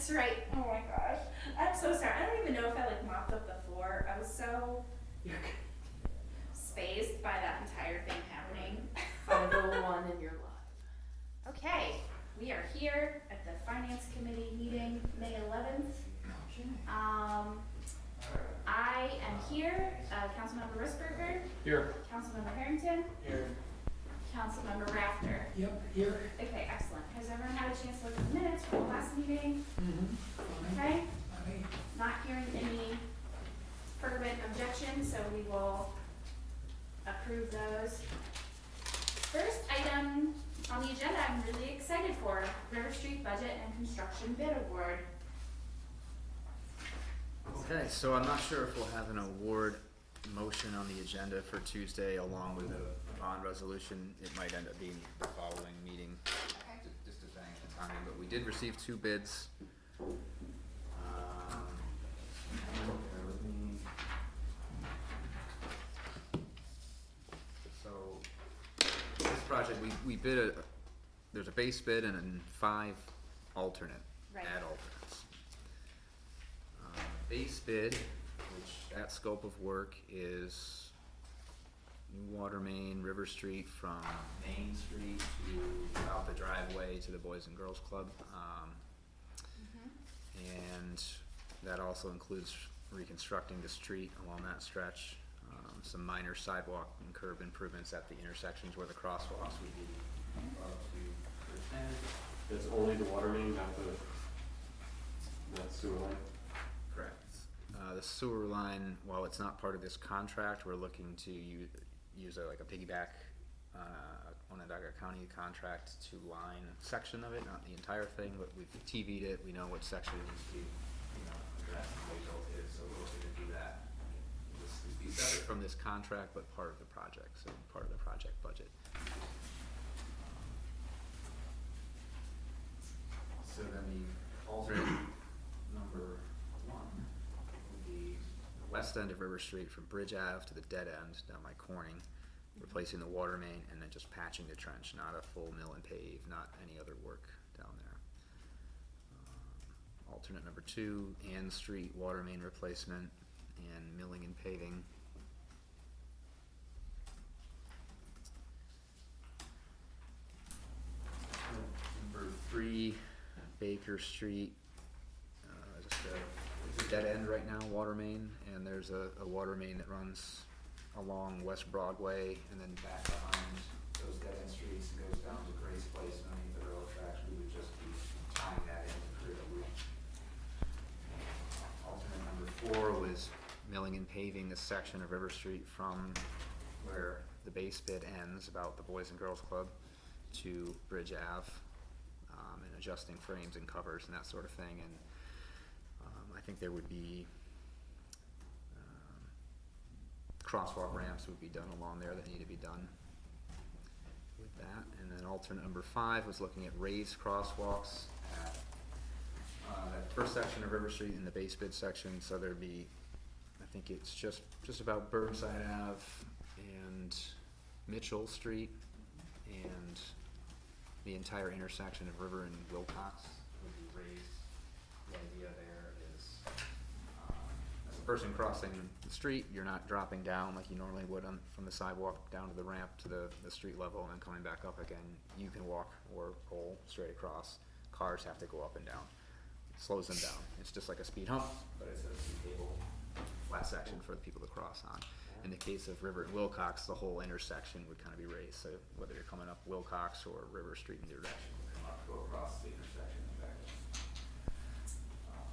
That's right. Oh my gosh. I'm so sorry. I don't even know if I like mopped up the floor. I was so spaced by that entire thing happening. 5:01 and you're live. Okay, we are here at the Finance Committee meeting, May 11th. I am here, Councilmember Risberger. Here. Councilmember Harrington. Here. Councilmember Rafter. Yep, here. Okay, excellent. Has everyone had a chance to look at the minutes from the last meeting? Mm-hmm. Okay, Aye. not hearing any fervent objections, so we will approve those. First item on the agenda I'm really excited for, River Street Budget and Construction Bid Award. Okay, so I'm not sure if we'll have an award motion on the agenda for Tuesday along with a bond resolution. It might end up being the following meeting, Okay. just depending on the timing, but we did receive 2 bids. Bear with me. So, this project, we bid there's a base bid and then 5 alternate, Right. add alternates. Base bid, which that scope of work is new water main, River Street from Main Street to about the driveway to the Boys and Girls Club. And that also includes reconstructing the street along that stretch, some minor sidewalk and curb improvements at the intersections where the crosswalks would be up to 10. It's only the water main, not sewer line? Correct. The sewer line, while it's not part of this contract, we're looking to use like a piggyback Onondaga County contract to line a section of it, not the entire thing, but we've TV'd it, we know what section needs to be, addressed and way built is, so we're looking to do that. This is be separate from this contract, but part of the project, so part of the project budget. So then the alternate number 1 would be the west end of River Street from Bridge Ave to the dead end down by Corning, replacing the water main and then just patching the trench, not a full mill and pave, not any other work down there. Alternate number 2, Ann Street water main replacement and milling and paving. Number 3, Baker Street, it's a dead end right now, water main, and there's a water main that runs along West Broadway and then back behind those dead end streets and goes down to Grace Place and underneath the railroad tracks. We would just be tying that in to create a loop. Alternate number 4 was milling and paving this section of River Street from where the base bid ends, about the Boys and Girls Club, to Bridge Ave, and adjusting frames and covers and that sort of thing. And I think there would be crosswalk ramps would be done along there that need to be done with that. And then alternate number 5 was looking at raised crosswalks at that first section of River Street in the base bid section. So there'd be, I think it's just about Burnside Ave and Mitchell Street, and the entire intersection of River and Wilcox would be raised. The idea there is, as a person crossing the street, you're not dropping down like you normally would from the sidewalk down to the ramp to the street level and then coming back up again. You can walk or roll straight across. Cars have to go up and down. It slows them down. It's just like a speed hump, but it's a stable flat section for the people to cross on. In the case of River and Wilcox, the whole intersection would kind of be raised. So whether you're coming up Wilcox or River Street in either direction, you have to go across the intersection and back up.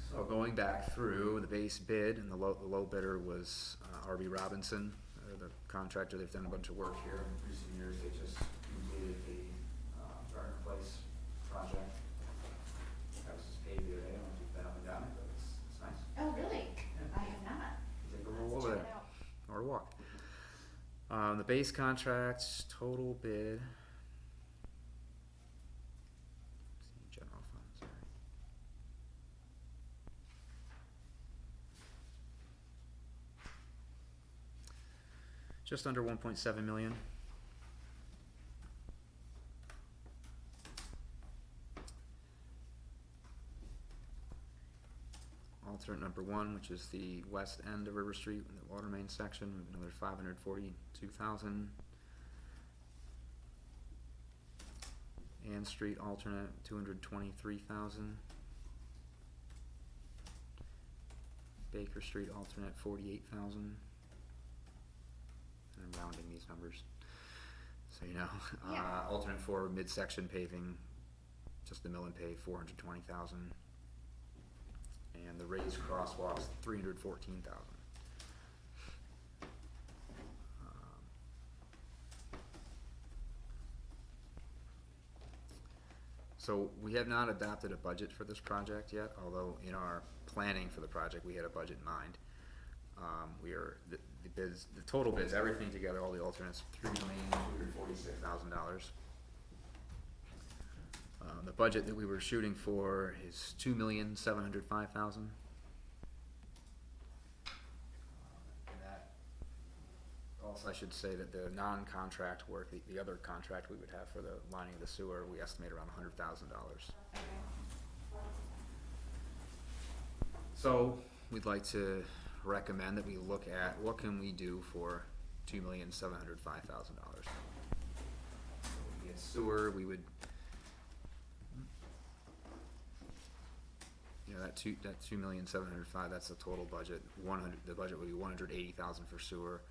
So going back through the base bid, and the low bidder was R.B. Robinson, the contractor. They've done a bunch of work here in recent years. They just completed the Gardner Place project. That was just paved the other day. I don't know if you've been up and down it, but it's nice. Oh, really? I have not. Take a Let's roll over check there, it out. or walk. The base contract, total bid. General fund, sorry. Just under 1.7 million. alternate number 1, which is the west end of River Street, the water main section, another $542,000. Ann Street alternate, $223,000. Baker Street alternate, $48,000. And I'm rounding these numbers, so you know. Yeah. Alternate 4, midsection paving, just the mill and pave, $420,000. And the raised crosswalks, $314,000. So we have not adopted a budget for this project yet, although in our planning for the project, we had a budget in mind. The bids, the total bids, everything together, all the alternates, $3,246,000. The budget that we were shooting for is $2,705,000. And that, also I should say that the non-contract work, the other contract we would have for the lining of the sewer, we estimate around $100,000. Okay. So we'd like to recommend that we look at what can we do for $2,705,000. We get sewer, we would, you know, that $2,705,000, that's the total budget. The budget would be $180,000 for sewer,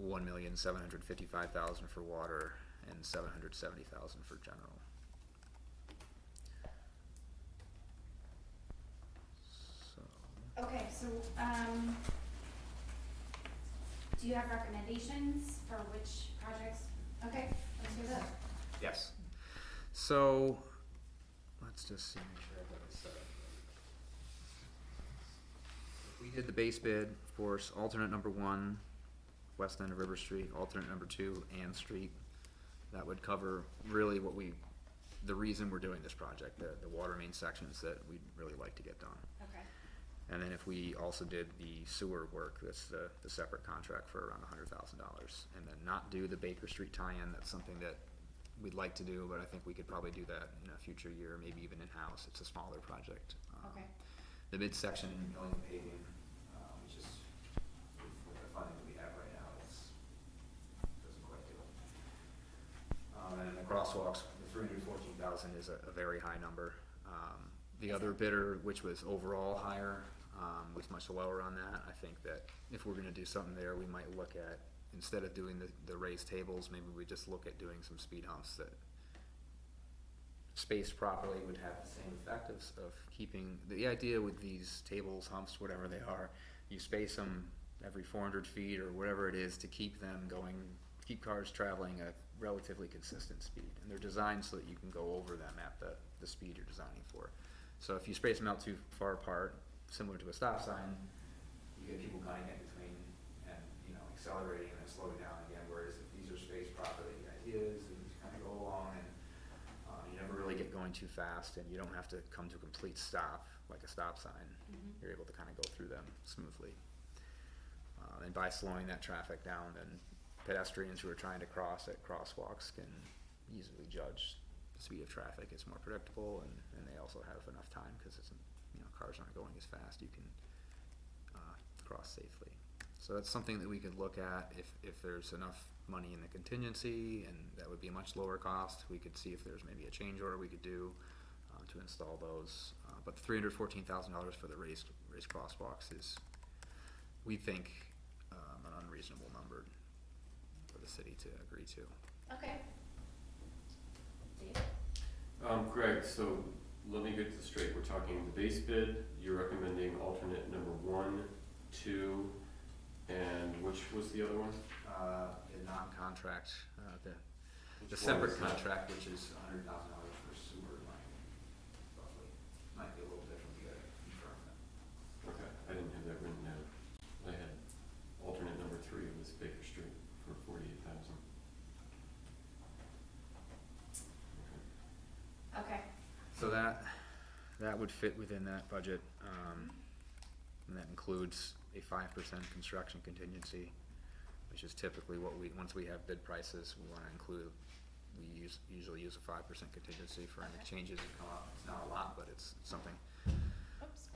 $1,755,000 for water, and $770,000 for general. So. Okay, so, do you have recommendations for which projects? Okay, let's hear that. Yes. So, let's just see, make sure I've got it set up. If we did the base bid, of course, alternate number 1, west end of River Street, alternate number 2, Ann Street. That would cover really the reason we're doing this project, the water main sections that we'd really like to get done. Okay. And then if we also did the sewer work, that's the separate contract for around $100,000. And then not do the Baker Street tie-in, that's something that we'd like to do, but I think we could probably do that in a future year, maybe even in-house. It's a smaller project. Okay. The midsection milling and paving, which is, with the funding that we have right now, doesn't quite do it. And the crosswalks, the $314,000 is a very high number. The other bidder, which was overall higher, was much lower on that. I think that if we're gonna do something there, we might look at, instead of doing the raised tables, maybe we just look at doing some speed humps that spaced properly would have the same effect of keeping, the idea with these tables, humps, whatever they are, you space them every 400 feet or whatever it is to keep them going, keep cars traveling at relatively consistent speed. And they're designed so that you can go over them at the speed you're designing for. So if you space them out too far apart, similar to a stop sign, you get people kind of in between and, you know, accelerating and then slowing down again, whereas if these are spaced properly, the idea is that you kind of go along and you never really get going too fast, and you don't have to come to a complete stop like a stop sign. Mhm. You're able to kind of go through them smoothly. And by slowing that traffic down, then pedestrians who are trying to cross at crosswalks can easily judge the speed of traffic. It's more predictable, and they also have enough time because it's, you know, cars aren't going as fast. You can cross safely. So that's something that we could look at if there's enough money in the contingency, and that would be a much lower cost. We could see if there's maybe a change order we could do to install those. But the $314,000 for the raised crosswalks is, we think, an unreasonable number for the city to agree to. Okay. Dave? Greg, so let me get this straight. We're talking the base bid, you're recommending alternate number 1, 2, and which was the other one? The non-contract, the Which one separate is that? contract, which is $100,000 for sewer line, roughly. Might be a little different, we gotta confirm that. Okay, I didn't have that written down. I had alternate number 3 was Baker Street for $48,000. Okay. So that would fit within that budget, and that includes a 5% construction contingency, which is typically what once we have bid prices, we wanna include, we usually use a 5% contingency for any Okay. changes that come up. It's not a lot, but it's something. Oops.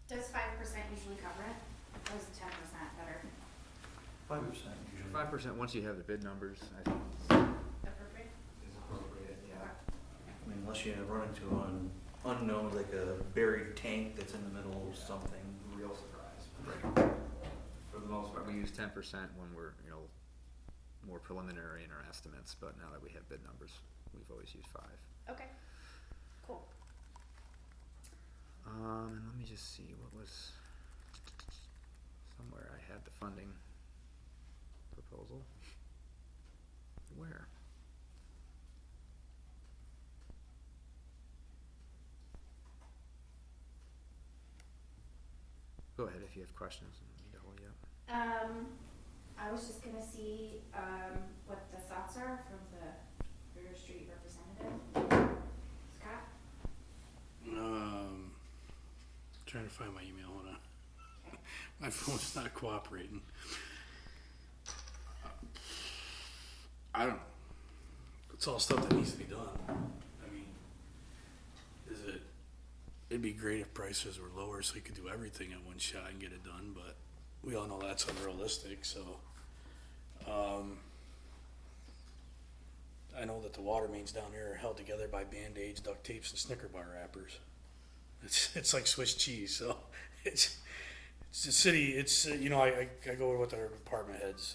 Does 5% usually cover it? Or is 10% better? 5% usually. 5%, once you have the bid numbers, I think Appropriate? is appropriate, yeah. I mean, unless you run into an unknown, like a buried tank that's in the middle of something. Real surprise. For the most part, we use 10% when we're, more preliminary in our estimates, but now that we have bid numbers, we've always used 5. Okay, cool. And let me just see, what was, somewhere I had the funding proposal. Where? Go ahead if you have questions, I don't need to hold you up. I was just gonna see, what the thoughts are from the River Street representative. Scott? Trying to find my email, hold on. My phone's not cooperating. I don't know. It's all stuff that needs to be done. I mean, it'd be great if prices were lower so you could do everything at one shot and get it done, but we all know that's unrealistic, so. I know that the water mains down here are held together by Band-Aids, duct tapes, and Snicker bar wrappers. It's like Swiss cheese, so it's the city, I go with our department heads,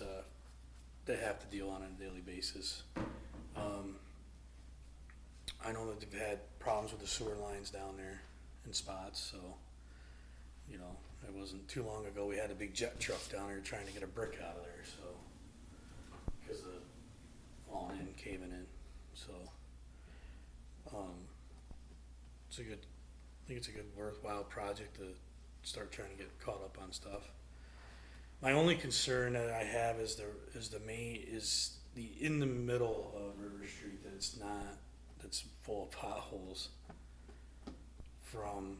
they have to deal on a daily basis. I know that they've had problems with the sewer lines down there in spots, so, it wasn't too long ago, we had a big jet truck down there trying to get a brick out of there, so, because of falling in, caving in, so, I think it's a good worthwhile project to start trying to get caught up on stuff. My only concern that I have is the in the middle of River Street that's full of potholes from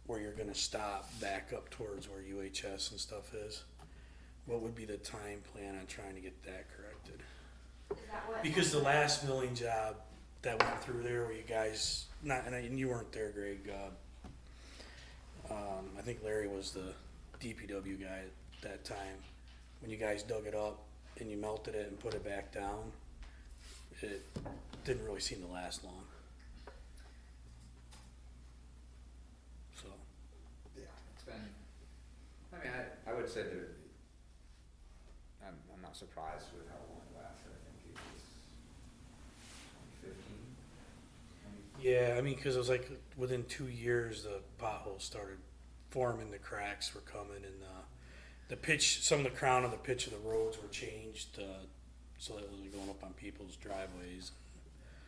where you're gonna stop back up towards where UHS and stuff is. What would be the time plan on trying to get that corrected? Is that what? Because the last milling job that went through there, where you guys and you weren't there, Greg. I think Larry was the DPW guy at that time. When you guys dug it up and you melted it and put it back down, it didn't really seem to last long. So. Yeah, it's been, I would say that I'm not surprised with how long it lasted. I think it was 2015. Yeah, I mean, because it was like within 2 years the potholes started forming, the cracks were coming, and the pitch, some of the crown of the pitch of the roads were changed so that it was going up on people's driveways.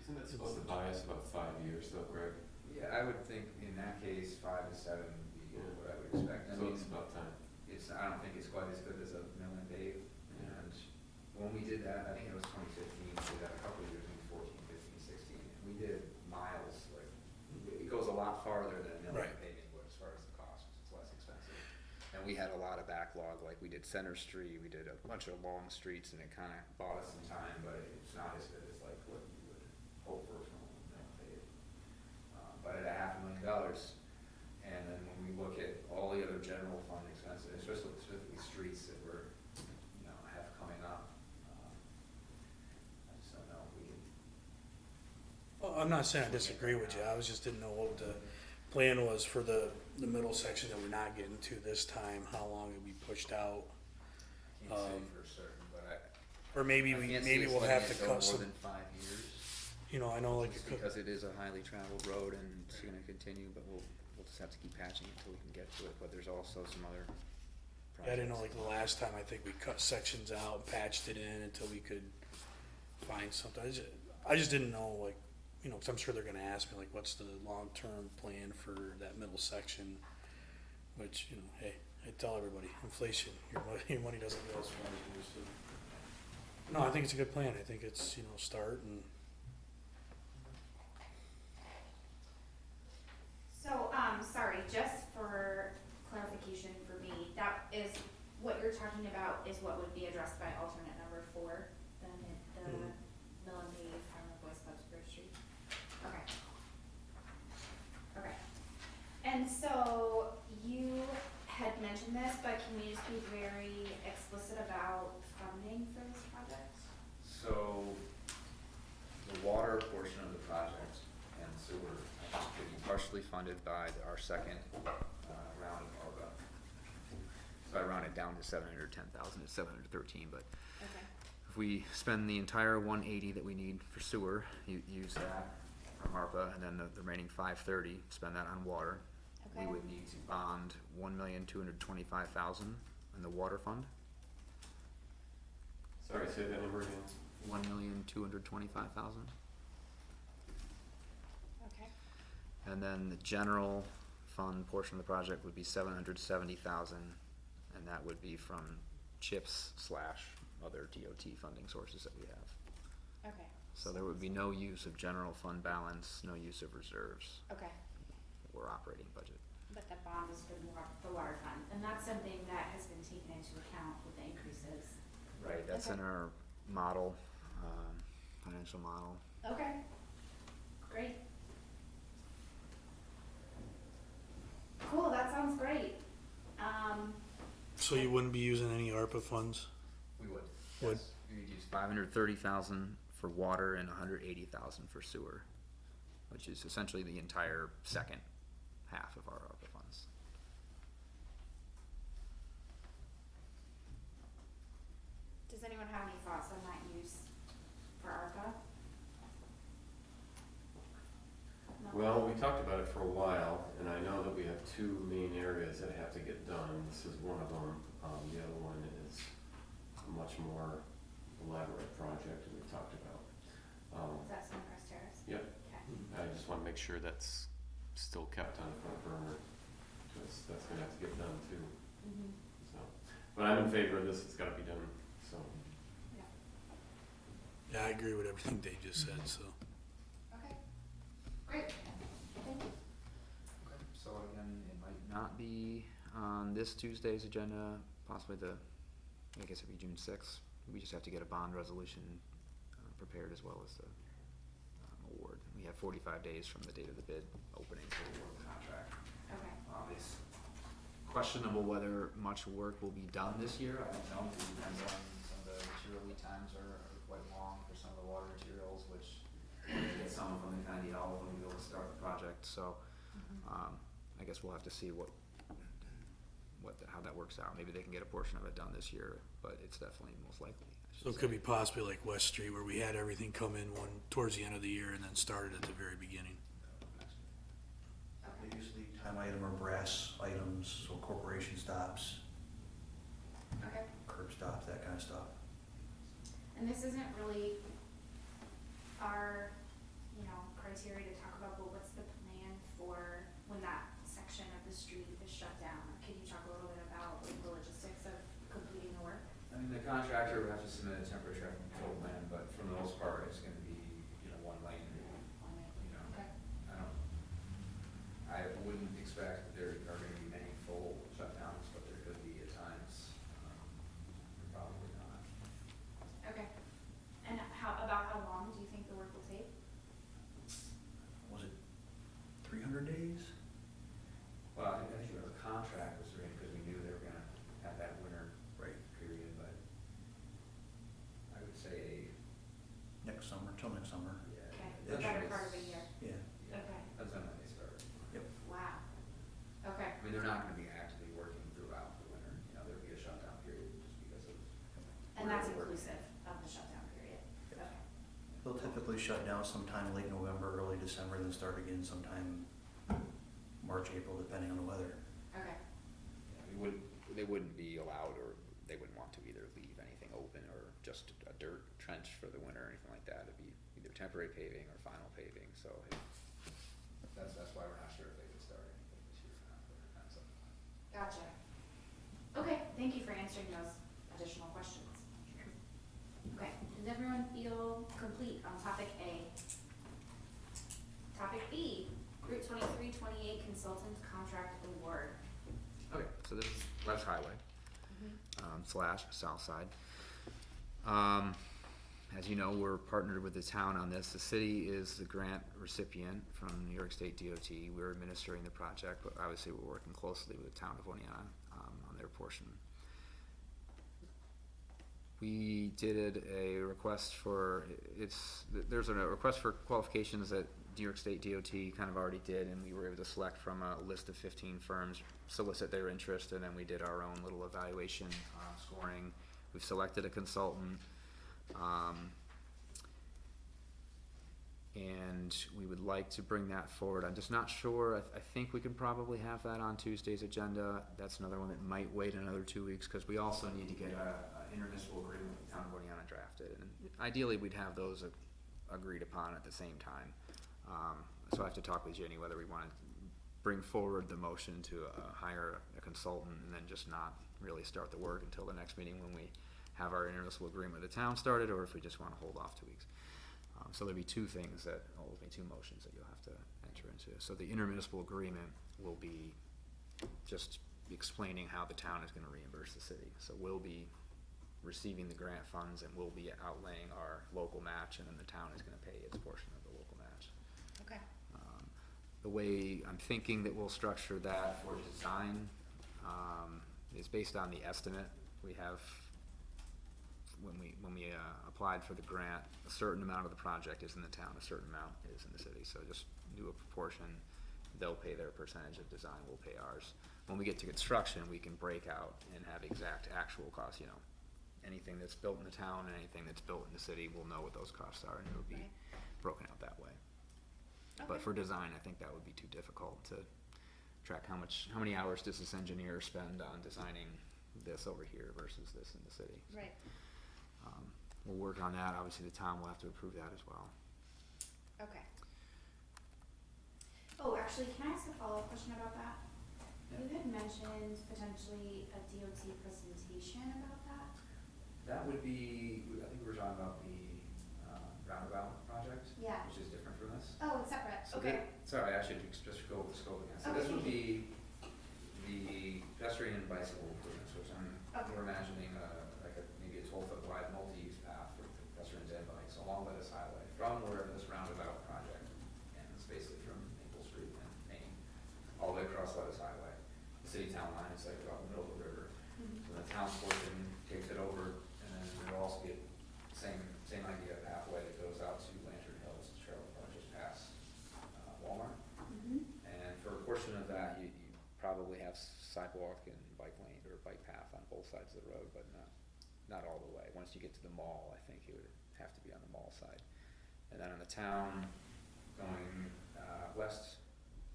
Isn't that supposed to buy us about 5 years though, Greg? Yeah, I would think in that case, 5 to 7 would be what I would expect. So it's about time. I don't think it's quite as good as a mill and pave. And when we did that, I think it was 2015, we did that a couple of years, maybe 14, 15, 16. And we did miles, like, it goes a lot farther than a mill Right. and paving would as far as the cost, 'cause it's less expensive. And we had a lot of backlog, like we did Center Street, we did a bunch of long streets, and it kind of bought us some time, but it's not as good as like what you would hope for from a mill and pave. But at $500,000, and then when we look at all the other general fund expenses, especially streets that we're, have coming up, I just don't know if we can. Well, I'm not saying I disagree with you. I just didn't know what the plan was for the middle section that we're not getting to this time. How long it would be pushed out, Can't say for certain, but or maybe we'll have to cut more some. than 5 years. I know like Just it could, because it is a highly traveled road and it's gonna continue, but we'll just have to keep patching it until we can get to it, but there's also some other projects. I didn't know like the last time. I think we cut sections out, patched it in until we could find something. I just didn't know, like, 'cause I'm sure they're gonna ask me like, what's the long-term plan for that middle section? Which, hey, I tell everybody, inflation, your money doesn't go as far as it used to. No, I think it's a good plan. I think it's, start and. So, sorry, just for clarification for me, that is, what you're talking about is what would be addressed by alternate number 4, the Mhm. mill and pave from the Boys Club's Bridge Street? Okay. Okay. And so, you mentioned this, but can we just be very explicit about funding for this project? So, the water portion of the project and sewer, I think, could be partially funded by our second, round of ARPA. So I rounded down to 710,000, it's 713, but Okay. if we spend the entire 180 that we need for sewer, use that from ARPA, and then the remaining 530, spend that on water. Okay. We would need to bond 1,225,000 in the water fund, Sorry, say that number again. 1,225,000. Okay. And then the general fund portion of the project would be 770,000, and that would be from CHIPS / other DOT funding sources that we have. Okay. So there would be no use of general fund balance, no use of reserves Okay. or operating budget. But the bond is for the water fund, and that's something that has been taken into account with the increases. Right, that's in Okay. our model, financial model. Okay. Great. Cool, that sounds great. So you wouldn't be using any ARPA funds? We would. Would. Yes. We would use 530,000 for water and 180,000 for sewer, which is essentially the entire second half of our ARPA funds. Does anyone have any thoughts on that use for ARPA? No? Well, we talked about it for a while, and I know that we have two main areas that have to get done. This is one of them. The other one is a much more elaborate project that we've talked about. Is that Suncrest Terrace? Yep. Okay. I just wanna make sure that's still kept on the front burner, because that's gonna have to get done too, Mm-hmm. so. But I'm in favor of this, it's gotta be done, so. Yeah, I agree with everything Dave just said, so. Okay. Great. Thank you. So again, it might not be on this Tuesday's agenda, possibly I guess it'd be June 6th. We just have to get a bond resolution prepared as well as the award. We have 45 days from the date of the bid opening to award the contract. Okay. It's questionable whether much work will be done this year. I don't know. It depends on some of the material lead times are quite long for some of the water materials, which they get some of them, they kind of need all of them to be able to start the project. So I guess we'll have to see how that works out. Maybe they can get a portion of it done this year, but it's definitely most likely. I should So it could say. be possibly like West Street where we had everything come in towards the end of the year and then started at the very beginning. They usually time item or brass items, so corporation stops, Okay. curb stops, that kind of stuff. And this isn't really our, criteria to talk about, but what's the plan for when that section of the street is shut down? Can you talk a little bit about the logistics of completing the work? I mean, the contractor would have to submit a temporary traffic control plan, but for the most part, it's gonna be, one lane, Okay. I wouldn't expect that there are gonna be many full shutdowns, but there could be at times, probably not. Okay. And about how long do you think the work will take? Was it 300 days? Well, I think the contract was written because we knew they were gonna have that winter Right. period, but I would say, Next summer, till next summer. yeah. Okay, Yeah, the better sure. part of a year. Yeah. Okay. Depends on when they start. Wow. Okay. I mean, they're not gonna be actively working throughout the winter, there'll be a shutdown period just because of. And that's where they're working. inclusive of the shutdown period? Yes. Okay. They'll typically shut down sometime late November, early December, then start again sometime March, April, depending on the weather. Okay. They wouldn't be allowed, or they wouldn't want to either leave anything open or just a dirt trench for the winter or anything like that. It'd be either temporary paving or final paving, so that's why we're not sure if they could start anything this year or not, but it depends on. Gotcha. Okay, thank you for answering those additional questions. Okay, does everyone feel complete on topic A? Topic B, Route 2328 Consultant Contract Award. Okay, so this is West Highway, / South Side. As you know, we're partnered with the town on this. The city is the grant recipient from New York State DOT. We're administering the project, but obviously we're working closely with the town of Oneonta on their portion. We did a request for, there's a request for qualifications that New York State DOT kind of already did, and we were able to select from a list of 15 firms, solicit their interest, and then we did our own little evaluation, scoring. We've selected a consultant, and we would like to bring that forward. I'm just not sure. I think we can probably have that on Tuesday's agenda. That's another one that might wait another 2 weeks, because we also need to get a intermunicipal agreement with the town of Indiana drafted, and ideally we'd have those agreed upon at the same time. So I have to talk with Jenny whether we want to bring forward the motion to hire a consultant and then just not really start the work until the next meeting when we have our intermunicipal agreement with the town started, or if we just want to hold off 2 weeks. So there'll be two things there'll be two motions that you'll have to enter into. So the intermunicipal agreement will be just explaining how the town is going to reimburse the city. So we'll be receiving the grant funds and we'll be outlaying our local match, and then the town is going to pay its portion of the local match. Okay. The way I'm thinking that we'll structure that for design is based on the estimate we have when we applied for the grant. A certain amount of the project is in the town, a certain amount is in the city. So just do a proportion. They'll pay their percentage of design, we'll pay ours. When we get to construction, we can break out and have exact actual costs. You know, anything that's built in the town and anything that's built in the city, we'll know what those costs are, and it'll be Right. broken out that way. Okay. But for design, I think that would be too difficult to track how many hours does this engineer spend on designing this over here versus this in the city. Right. We'll work on that. Obviously, the town will have to approve that as well. Okay. Oh, actually, can I ask a follow-up question about that? Yeah. You had mentioned potentially a DOT presentation about that. That would be, I think we were talking about the roundabout project, Yeah. which is different from this. Oh, it's separate. So Okay. sorry, I should just go over the scope again. So Okay, this would thank be the pedestrian and bicycle improvements, which Okay. we're imagining maybe a 12-foot wide multi-use path for pedestrians and bikes along by this highway from wherever this roundabout project ends, basically from Maple Street and Maine, all the way across Lettuce Highway. The city-town line is like about the middle of the river. Mhm. So the town portion takes it over, and then there'll also be same idea pathway that goes out to Lantern Hills, Trailer Park, just past Walmart. Mhm. And for a portion of that, you probably have sidewalk and bike lane or bike path on both sides of the road, but not all the way. Once you get to the mall, I think it would have to be on the mall side. And then on the town, going west,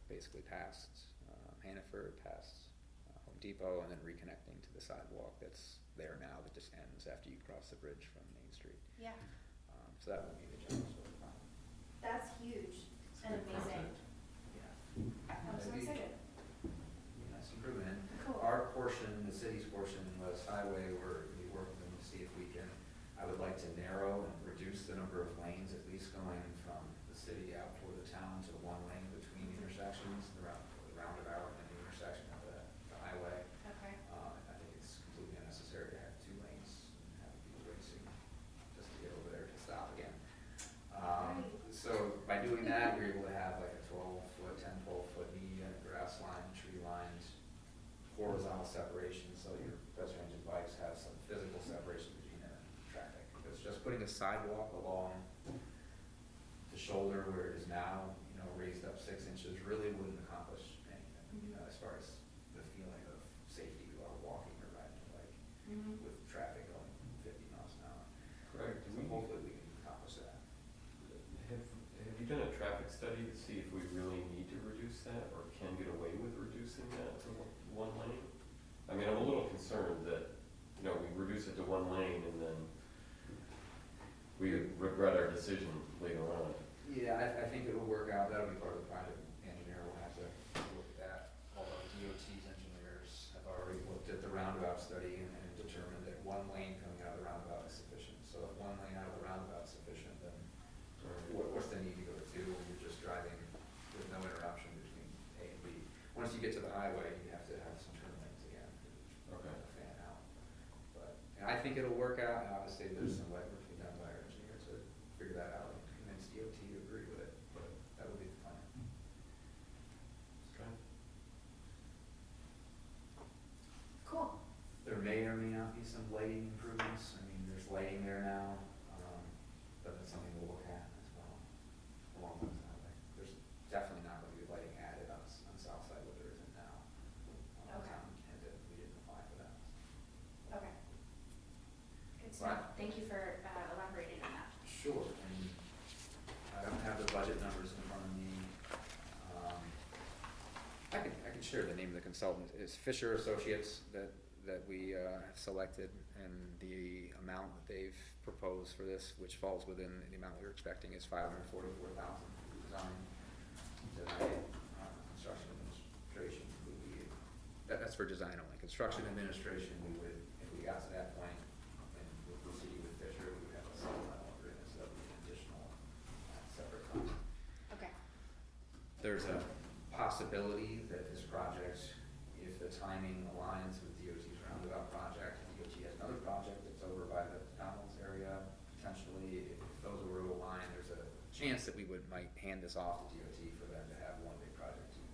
basically past Hannaford, past Home Depot, and then reconnecting to the sidewalk that's there now that just ends after you cross the bridge from Main Street. Yeah. So that would be the general sort of plan. That's huge and Good amazing. concept. Yeah. I'm so That'd be- excited. be a nice improvement. Cool. Our portion, the city's portion, was highway, we're working to see if we can, I would like to narrow and reduce the number of lanes, at least going from the city out toward the town to one lane between the intersections, the roundabout and the intersection of the highway. Okay. I think it's completely unnecessary to have 2 lanes and have people racing just to get over there to stop again. Right. So by doing that, we're able to have like a 12-foot, 10, 12-foot median, grass line, tree lines, horizontal separation, so your pedestrians and bikes have some physical separation between them and traffic. Because just putting a sidewalk along the shoulder where it is now, raised up 6 inches, really wouldn't accomplish anything, as far as the feeling of safety while walking or riding a bike Mhm. with traffic going 50 miles an hour. Correct. So hopefully we can accomplish that. Have you done a traffic study to see if we really need to reduce that or can get away with reducing that to one lane? I mean, I'm a little concerned that, we reduce it to one lane and then we regret our decision later on. Yeah, I think it'll work out. That'll be part of the project. Engineer will have to look at that. All of DOT's engineers have already looked at the roundabout study and determined that one lane coming out of the roundabout is sufficient. So if one lane out of the roundabout is sufficient, then what's the need to go to 2 when you're just driving with no interruption between A and B? Once you get to the highway, you have to have some turn lanes again. Okay. Fan out. And I think it'll work out, and obviously there's some legwork to be done by our engineer to figure that out and convince DOT to agree with it, but that would be the plan. Okay. may or may not be some lighting improvements. I mean, there's lighting there now, but that's something we'll look at as well, along with Highway. There's definitely not gonna be lighting added on South Side where there isn't now. Okay. And that we didn't apply for that. Okay. Good to know. Right. Thank you for elaborating on that. Sure, and I don't have the budget numbers in front of me. I can share the name of the consultant, is Fisher Associates that we have selected, and the amount that they've proposed for this, which falls within the amount we were expecting, is $544,000 design, construction administration. That's for design only. Construction administration, we would, if we got to that point, and we'll proceed with Fisher, we would have a supplemental agreement, so that would be an additional separate fund. Okay. There's a possibility that this project, if the timing aligns with DOT's roundabout project, and DOT has another project that's over by the Donalds area, potentially, if those were to align, there's a chance that we might hand this off to DOT for them to have one big project to,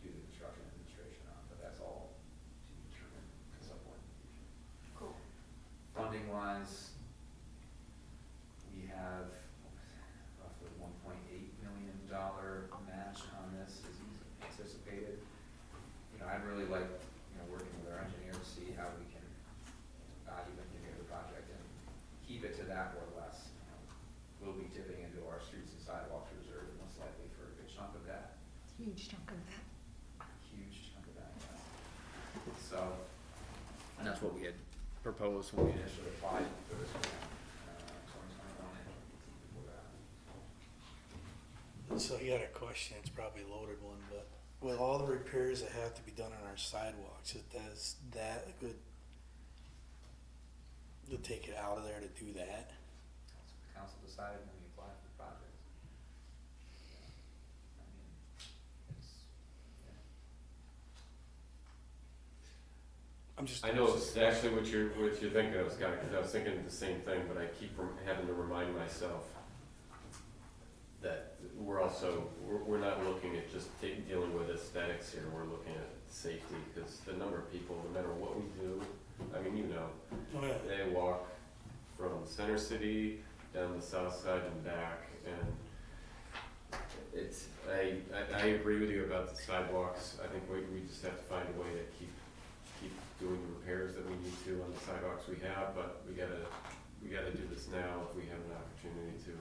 do the construction administration on, but that's all to be determined at some point in the future. Cool. Funding wise, we have roughly $1.8 million match on this is anticipated. I'd really like, working with our engineer to see how we can value engineer the project and keep it to that or less. We'll be tipping into our streets and sidewalks reserve most likely for a good chunk of that. Huge chunk of that. Huge chunk of that, yeah. So, and that's what we had proposed when we initially applied for this grant, 2021 and before that. So you got a question, it's probably a loaded one, but with all the repairs that have to be done on our sidewalks, is that a good, to take it out of there to do that? That's what the council decided when we applied for the project. I mean, it's, I'm just. I know actually what you're thinking of, Scott, because I was thinking the same thing, but I keep having to remind myself that we're not looking at just dealing with aesthetics here, we're looking at safety, because the number of people, no matter what we do, I mean, Oh, yeah. they walk from Center City down the south side and back, and it's, I agree with you about the sidewalks. I think we just have to find a way to keep doing the repairs that we need to on the sidewalks we have, but we gotta do this now if we have an opportunity to.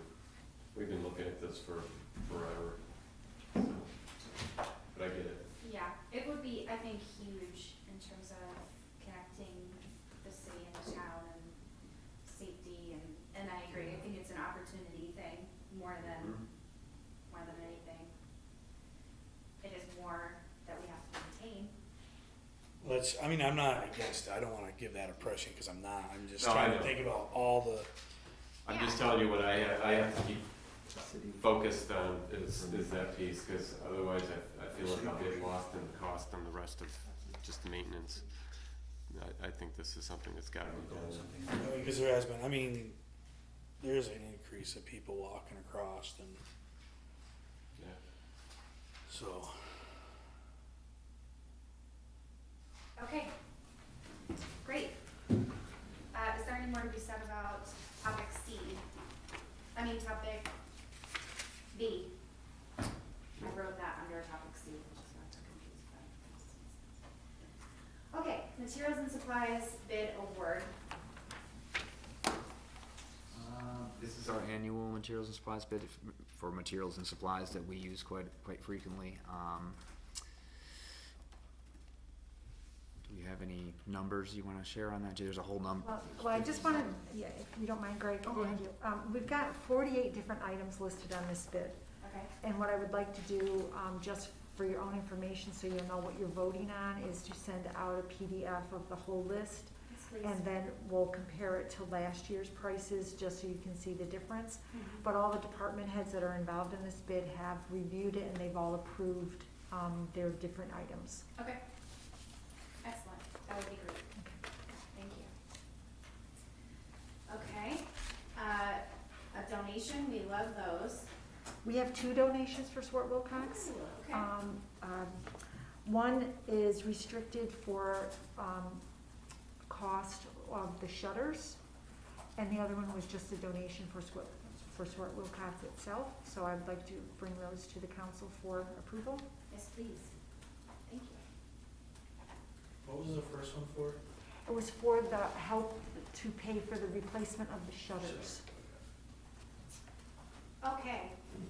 We've been looking at this for forever, so, but I get it. Yeah, it would be, I think, huge in terms of connecting the city and the town and safety, and I agree, I think it's an opportunity thing more than anything. It is more that we have to maintain. I'm not against it, I don't wanna give that impression, cause I'm not, I'm just No, I trying to know. think about all the, I'm just telling you what I have to keep focused on is that piece, because otherwise I feel like I'll get lost in the cost and the rest of just the maintenance. I think this is something that's gotta be done. because there is an increase of people walking across and Yeah. so. Okay, great. Is there any more to be said about topic topic B? I wrote that under topic C, which is not so confusing. Okay, materials and supplies bid award. This is our annual materials and supplies bid for materials and supplies that we use quite frequently. Do you have any numbers you wanna share on that? There's a whole number. Well, I just wanted, yeah, if you don't mind, Greg, Oh, go thank you. We've got 48 different items listed on this bid. Okay. And what I would like to do, just for your own information, so you know what you're voting on, is to send out a PDF of the whole list. Yes, please. And then we'll compare it to last year's prices, just so you can see the difference. Mhm. But all the department heads that are involved in this bid have reviewed it, and they've all approved their different items. Okay. Excellent. That would be great. Thank you. Okay. A donation, we love those. We have 2 donations for Swart Wilcox. Ooh, okay. One is restricted for cost of the shutters, and the other one was just a donation for Swart Wilcox itself, so I'd like to bring those to the council for approval. Yes, please. Thank you. What was the first one for? It was for the help to pay for the replacement of the shutters. Okay,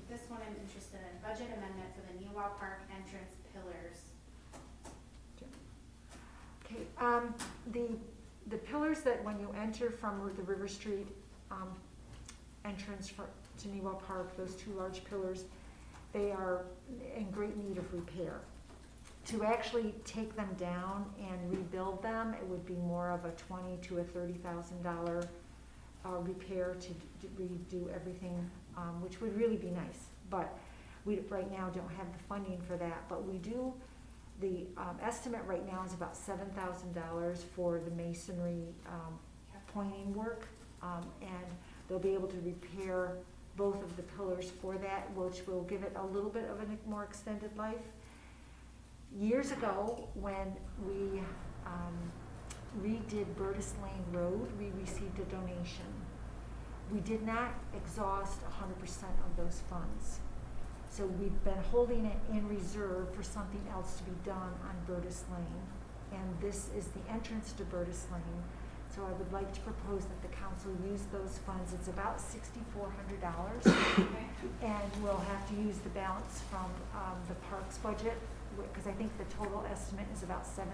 this one I'm interested in, budget amendment for the Newell Park entrance pillars. Okay, the pillars that when you enter from the River Street, entrance to Newell Park, those two large pillars, they are in great need of repair. To actually take them down and rebuild them, it would be more of a $20,000 to $30,000 repair to redo everything, which would really be nice. But we right now don't have the funding for that, but we do. The estimate right now is about $7,000 for the masonry pointing work, and they'll be able to repair both of the pillars for that, which will give it a little bit of a more extended life. Years ago, when we redid Burtis Lane Road, we received a donation. We did not exhaust 100% of those funds. So we've been holding it in reserve for something else to be done on Burtis Lane. And this is the entrance to Burtis Lane. So I would like to propose that the council use those funds. It's about $6,400. Okay. And we'll have to use the balance from the parks budget, because I think the total estimate is about $7,000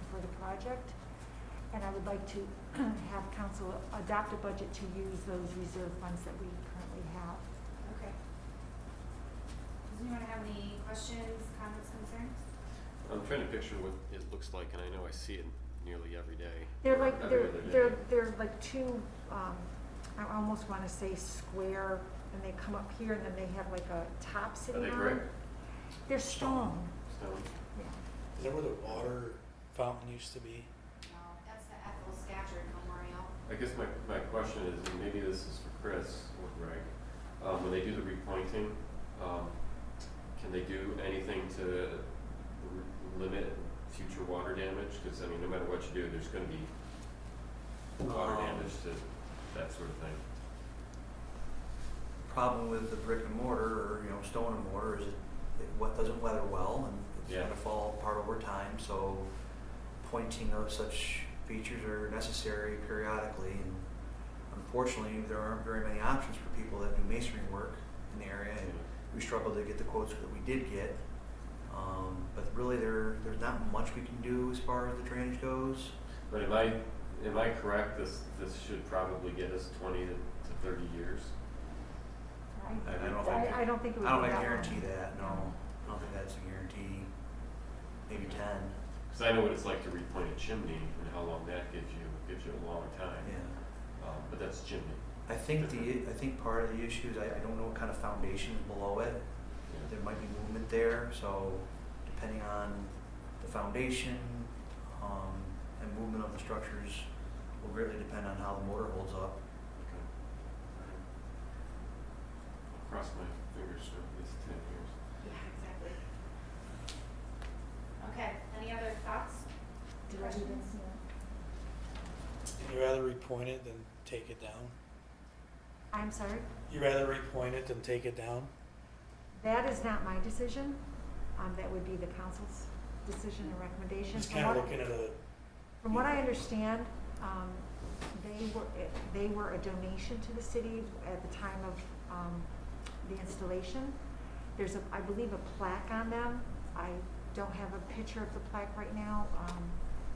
for the project. And I would like to have council adopt a budget to use those reserve funds that we currently have. Okay. Does anyone have any questions, comments, concerns? I'm trying to picture what it looks like, and I know I see it nearly every day. They're like, Every other day. they're like two, I almost wanna say square, and they come up here and then they have like a top sitting Are on. they brick? They're stone, Stone? yeah. Is that where the water fountain used to be? No, that's the Ethel Scatcherd Memorial. I guess my question is, and maybe this is for Chris or Greg, when they do the repointing, can they do anything to limit future water damage? Because, I mean, no matter what you do, there's gonna be water damage to that sort of thing. Problem with the brick and mortar, or, stone and mortar, is what doesn't weather well, and it's Yeah. gonna fall apart over time, so pointing of such features are necessary periodically, and unfortunately, there aren't very many options for people that do masonry work in the area, and we struggled to get the quotes that we did get. But really, there's not much we can do as far as the drainage goes. But am I correct, this should probably get us 20 to 30 years? I I don't know if I don't think it would I don't be think that guarantee long. that, no. I don't think that's a guarantee. Maybe 10, Because I know what it's like to repoint a chimney and how long that gives you. It gives you a long time. yeah. But that's chimney. I think part of the issue is I don't know what kind of foundation is below it. Yeah. There might be movement there, so depending on the foundation, and movement of the structures will greatly depend on how the motor holds up. Okay. I'll cross my fingers for at least 10 years. Yeah, exactly. Okay, any other thoughts? Did I do Questions? this? Yeah. You rather repoint it than take it down? I'm sorry? You rather repoint it than take it down? That is not my decision. That would be the council's decision and recommendation. Just kind of looking at a, From what I understand, they were a donation to the city at the time of the installation. There's I believe, a plaque on them. I don't have a picture of the plaque right now,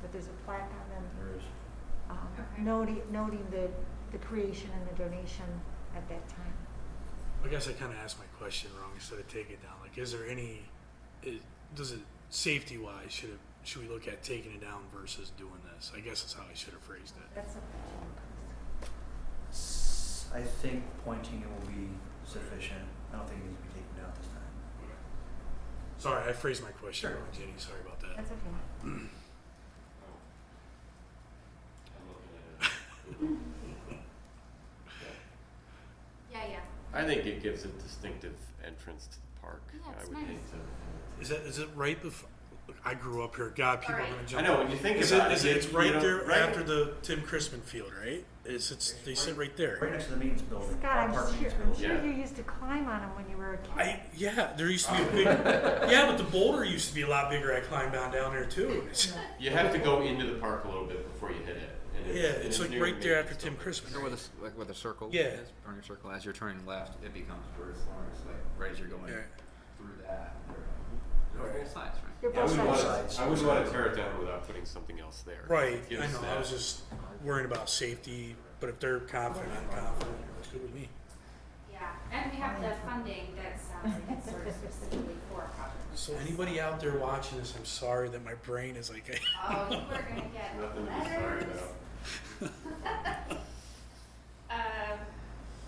but there's a plaque on them There is. Okay. noting the creation and the donation at that time. I guess I kind of asked my question wrong instead of take it down. Like, is there any, does it, safety-wise, should we look at taking it down versus doing this? I guess that's how I should have phrased it. That's up to you, Chris. I think pointing it will be sufficient. I don't think it needs to be taken down this time. Sorry, I phrased my question Sure. wrong, Jenny. Sorry about that. That's okay. Oh. I'm looking at it. Yeah. I think it gives a distinctive entrance to the park. Yeah, it's I would nice. hate to. Is it right before, I grew up here. God, people are Alright. gonna I jump. know, when you think Is about it, it. is it, it's you right know, there right? after the Tim Chrisman Field, right? They sit right there. Right next to the maintenance building. Scott, I'm park sure, maintenance I'm building. sure Yeah. you used to climb on them when you were a kid. Yeah, there used to be a big, yeah, but the boulder used to be a lot bigger. I climbed down there too. It's- You have to go into the park a little bit before you hit it. And yeah, it's like near right there after maintenance Tim building. Chrisman. You know where the, like where the circle Yeah. is? Burning circle, as you're turning left, it becomes very large, like right as you're going Yeah. through that. They're on both sides, right? They're Yeah, I both wouldn't sides. wanna, I wouldn't wanna tear it down without putting something else there. Right, It gives I know. I that- was just worrying about safety, but if they're confident, I'm confident. It's good with me. Yeah, and we have the funding that sounds like it's sort of specifically for property. So anybody out there watching this, I'm sorry that my brain is like. Oh, you are gonna get Nothing to be sorry letters. about.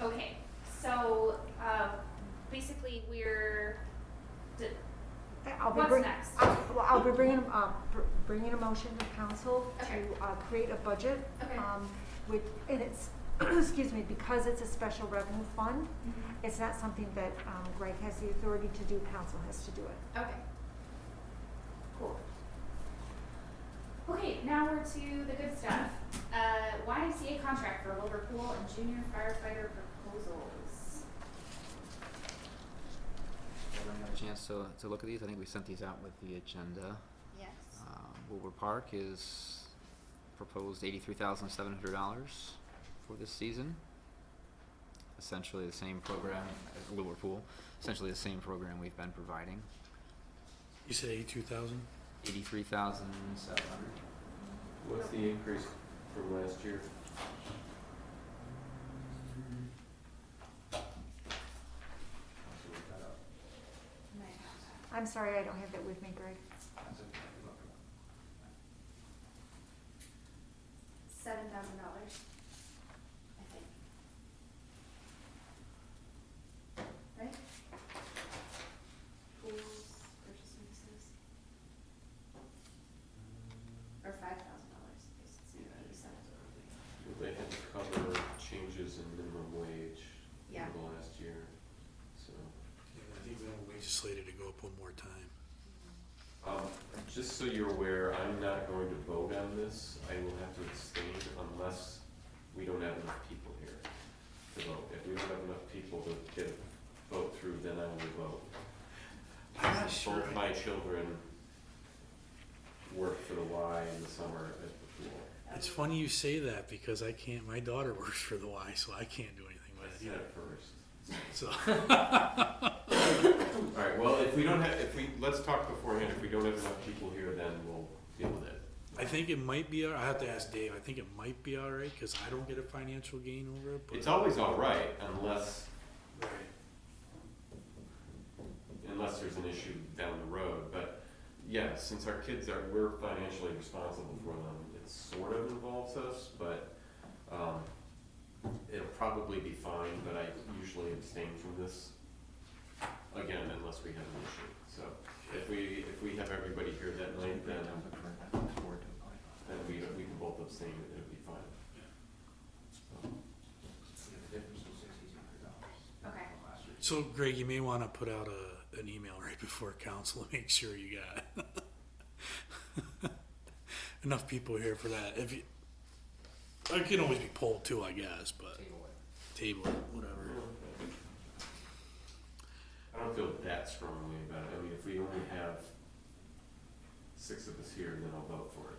Okay, so, basically we're, I'll be what's bring- next? I'll be bringing a motion to council Okay. to create a budget. Okay. And it's, excuse me, because it's a special revenue fund, it's not something that Greg has the authority to do, council has to do it. Okay. Cool. Okay, now we're to the good stuff. YMCA contract for Liverpool and junior firefighter proposals. Everyone have a chance to look at these? I think we sent these out with the agenda. Yes. Wilbur Park is proposed $83,700 for this season. Essentially the same program as Wilbur Pool, essentially the same program we've been providing. You said 82,000? 83,700. What's the increase from last year? I'm sorry, I don't have that with me, Greg. $7,000, I think. Right? Pools, purchase services. Or $5,000, it's $87. They had to cover changes in minimum wage Yeah. over the last year, so. I think minimum wage is slated to go up one more time. Just so you're aware, I'm not going to vote on this. I will have to abstain unless we don't have enough people here to vote. If we don't have enough people to get a vote through, then I will vote. I'm not sure. Both my children work for the Y in the summer at the pool. It's funny you say that because I can't, my daughter works for the Y, so I can't do anything I with said it. it first. So, Alright, well, if we don't have, let's talk beforehand. If we don't have enough people here, then we'll deal with it. I think it might be, I have to ask Dave, I think it might be all right because I don't get a financial gain over it, but. It's always alright unless Right. there's an issue down the road, but yeah, since our kids we're financially responsible for them, it sort of involves us, but, it'll probably be fine, but I usually abstain from this, again, unless we have an issue, so if we have everybody here that night, then we can both abstain, and it'll be fine. Okay. So Greg, you may want to put out an email right before council to make sure you got enough people here for that. If you, it can always be polled too, I guess, but table it, whatever. I don't feel that strongly about it. I mean, if we only have 6 of us here, then I'll vote for it.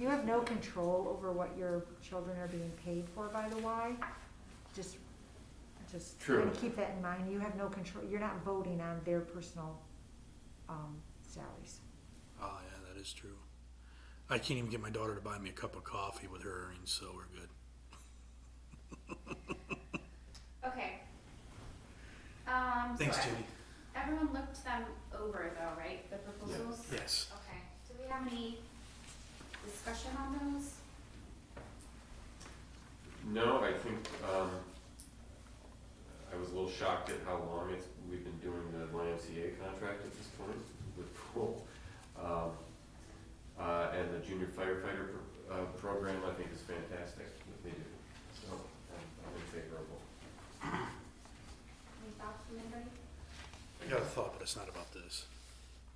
You have no control over what your children are being paid for by the Y. Just True. and keep that in mind. You have no control, you're not voting on their personal, salaries. Oh yeah, that is true. I can't even get my daughter to buy me a cup of coffee with her earnings, so we're good. Okay. Thanks, So Jenny. everyone looked them over though, right, the proposals? Yes. Okay, do we have any discussion on those? No, I think, I was a little shocked at how long we've been doing the YMCA contract at this point with pool. And the junior firefighter program, I think is fantastic that they do, so I'm in favor of it. Any thoughts from anybody? I got a thought, but it's not about this.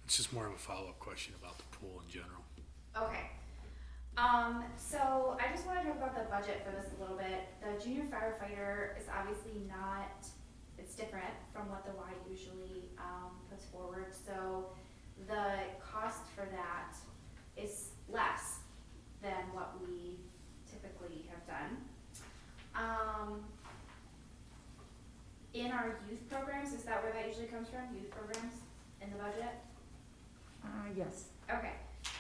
It's just more of a follow-up question about the pool in general. Okay. So I just wanna talk about the budget for this a little bit. The junior firefighter is obviously not, it's different from what the Y usually, puts forward. So the cost for that is less than what we typically have done. In our youth programs, is that where that usually comes from, youth programs in the budget? Yes. Okay,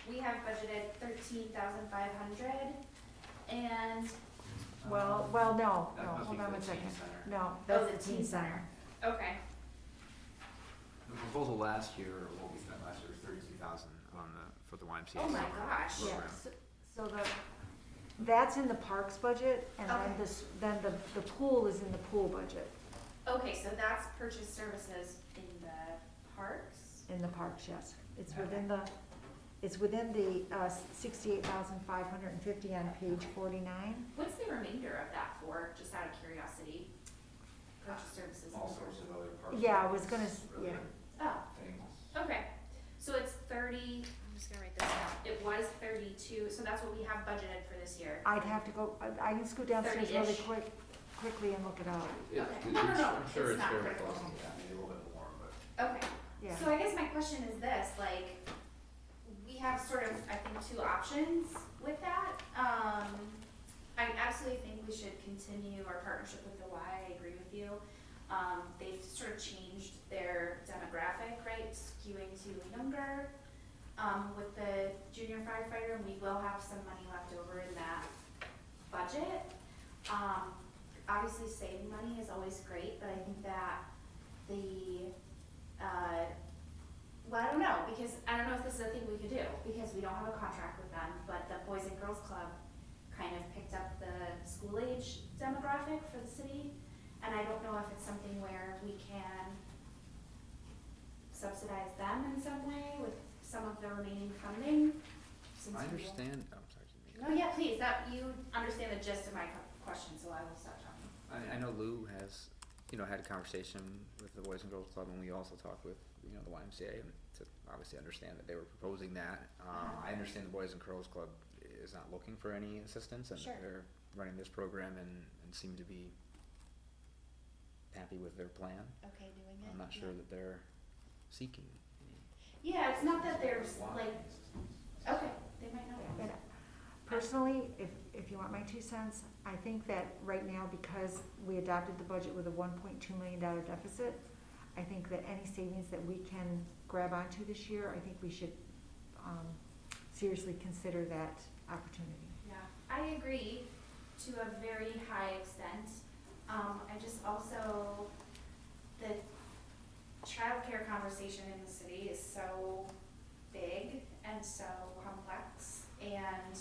we have budgeted 13,500 and, Well, no, hold on one second. No, oh, that's the teen center. okay, The proposal last year, what we spent last year was 32,000 for the YMCA. oh my summer gosh. Yeah, program. so that's in the parks budget, and then Okay. then the pool is in the pool budget, Okay, so that's purchase services in the parks? in the parks, yes. It's Okay. within the 68,550 on page 49. What's the remainder of that for, just out of curiosity? Purchase services. in All the sorts parks. of other parts. Yeah, I was gonna, yeah. Oh, Things. okay, so it's 30, I'm just gonna write this down, it was 32, so that's what we have budgeted for this year. I'd have to go, I can scoot downstairs really 30-ish. quickly and look it up. Okay. No, I'm sure it's it's not fairly critical. close to that, maybe a little bit more, but. Okay, Yeah. so I guess my question is this, like, we have sort of, I think, two options with that. I absolutely think we should continue our partnership with the Y, I agree with you. They've sort of changed their demographic, right, skewing to younger. With the junior firefighter, we will have some money left over in that budget. Obviously, saving money is always great, but I think that well, I don't know, because I don't know if this is a thing we could do, because we don't have a contract with them, but the Boys and Girls Club kind of picked up the school age demographic for the city, and I don't know if it's something where we can subsidize them in some way with some of the remaining funding. Since I we will- understand, oh, I'm sorry, Jimmy. No, yeah, please, that, you understand the gist of my question, so I will stop talking. I know Lou has, had a conversation with the Boys and Girls Club, and we also talked with, the YMCA, and to obviously understand that they were proposing that. I understand the Boys and Girls Club is not looking for any assistance, and Sure. they're running this program and seem to be happy with their plan. Okay, doing it? I'm not sure that they're seeking any. Yeah, it's not that there's Why? like, okay, they might not. And personally, if you want my 2 cents, I think that right now, because we adopted the budget with a $1.2 million deficit, I think that any savings that we can grab onto this year, I think we should seriously consider that opportunity. Yeah, I agree to a very high extent. I just also, the childcare conversation in the city is so big and so complex, and,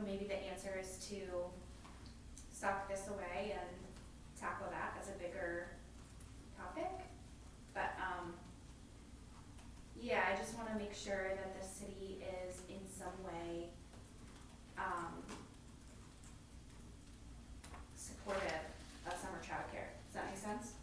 maybe the answer is to sock this away and tackle that as a bigger topic. But, yeah, I just wanna make sure that the city is in some way, supportive of summer childcare. Does that make sense?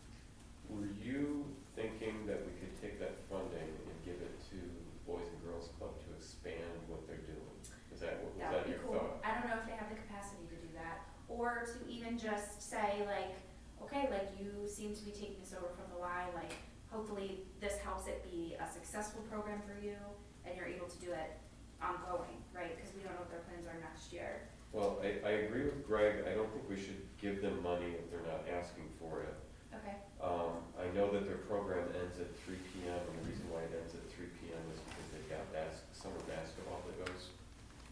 Were you thinking that we could take that funding and give it to Boys and Girls Club to expand what they're doing? Was that That would be your cool. thought? I don't know if they have the capacity to do that, or to even just say like, okay, like you seem to be taking this over from the Y, like hopefully this helps it be a successful program for you and you're able to do it ongoing, right? Because we don't know what their plans are next year. Well, I agree with Greg. I don't think we should give them money if they're not asking for it. Okay, I know that their program ends at 3 p.m. and the reason why it ends at 3 p.m. is because they've got summer basketball that goes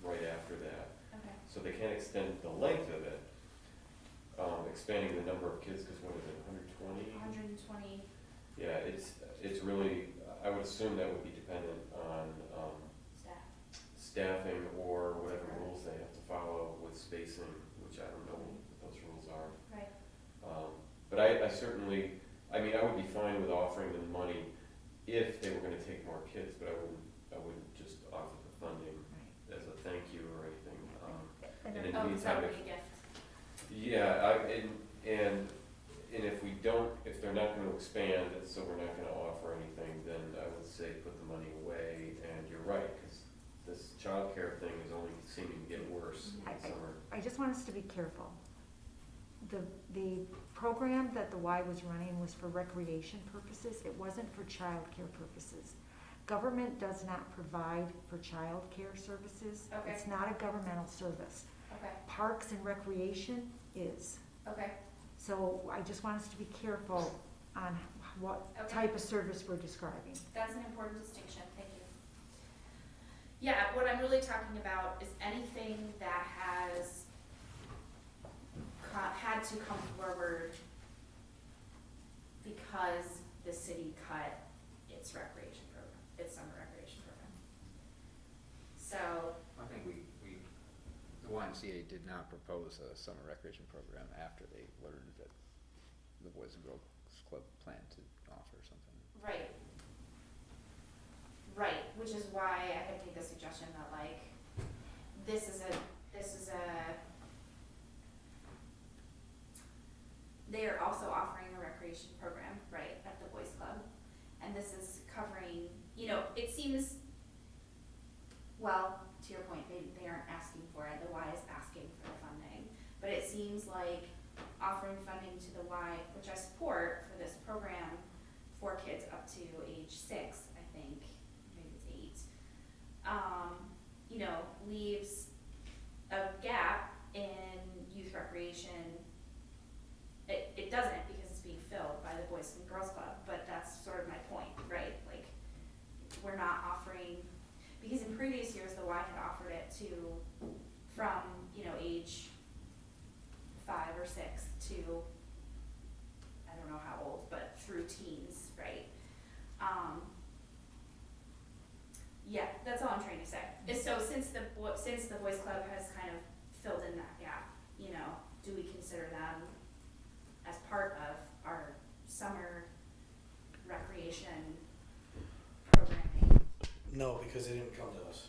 right after that. okay. So they can't extend the length of it, expanding the number of kids, because what is it, 120? 120, Yeah, it's really, I would assume that would be dependent on staff. staffing or whatever rules they have to follow with spacing, which I don't know what those rules are. Right. But I certainly, I would be fine with offering them money if they were gonna take more kids, but I wouldn't just offer the funding as a thank you or anything. And in the Oh, is that meantime, would be a gift? yeah, and if we don't, if they're not gonna expand, and so we're not gonna offer anything, then I would say put the money away, and you're right, cause this childcare thing is only seeming to get worse in summer. I just want us to be careful. The program that the Y was running was for recreation purposes, it wasn't for childcare purposes. Government does not provide for childcare services. Okay. It's not a governmental service. Okay, Parks and recreation is. okay, So I just want us to be careful on what Okay. type of service we're describing. that's an important distinction, thank you. Yeah, what I'm really talking about is anything that has had to come forward because the city cut its recreation program, its summer recreation program. So, I think the YMCA did not propose a summer recreation program after they learned that the Boys and Girls Club planned to offer something. right. Right, which is why I had made the suggestion that like, this is a, they are also offering a recreation program, right, at the Boys Club. And this is covering, it seems, well, to your point, they aren't asking for it, the Y is asking for the funding. But it seems like offering funding to the Y, which I support for this program for kids up to age 6, I think, maybe it's 8, leaves a gap in youth recreation. It doesn't because it's being filled by the Boys and Girls Club, but that's sort of my point, right? Like, we're not offering, because in previous years, the Y had offered it from, age 5 or 6 to, I don't know how old, but through teens, right? Yeah, that's all I'm trying to say. Is so since the Boys Club has kind of filled in that gap, do we consider them as part of our summer recreation programming? No, because they didn't come to us.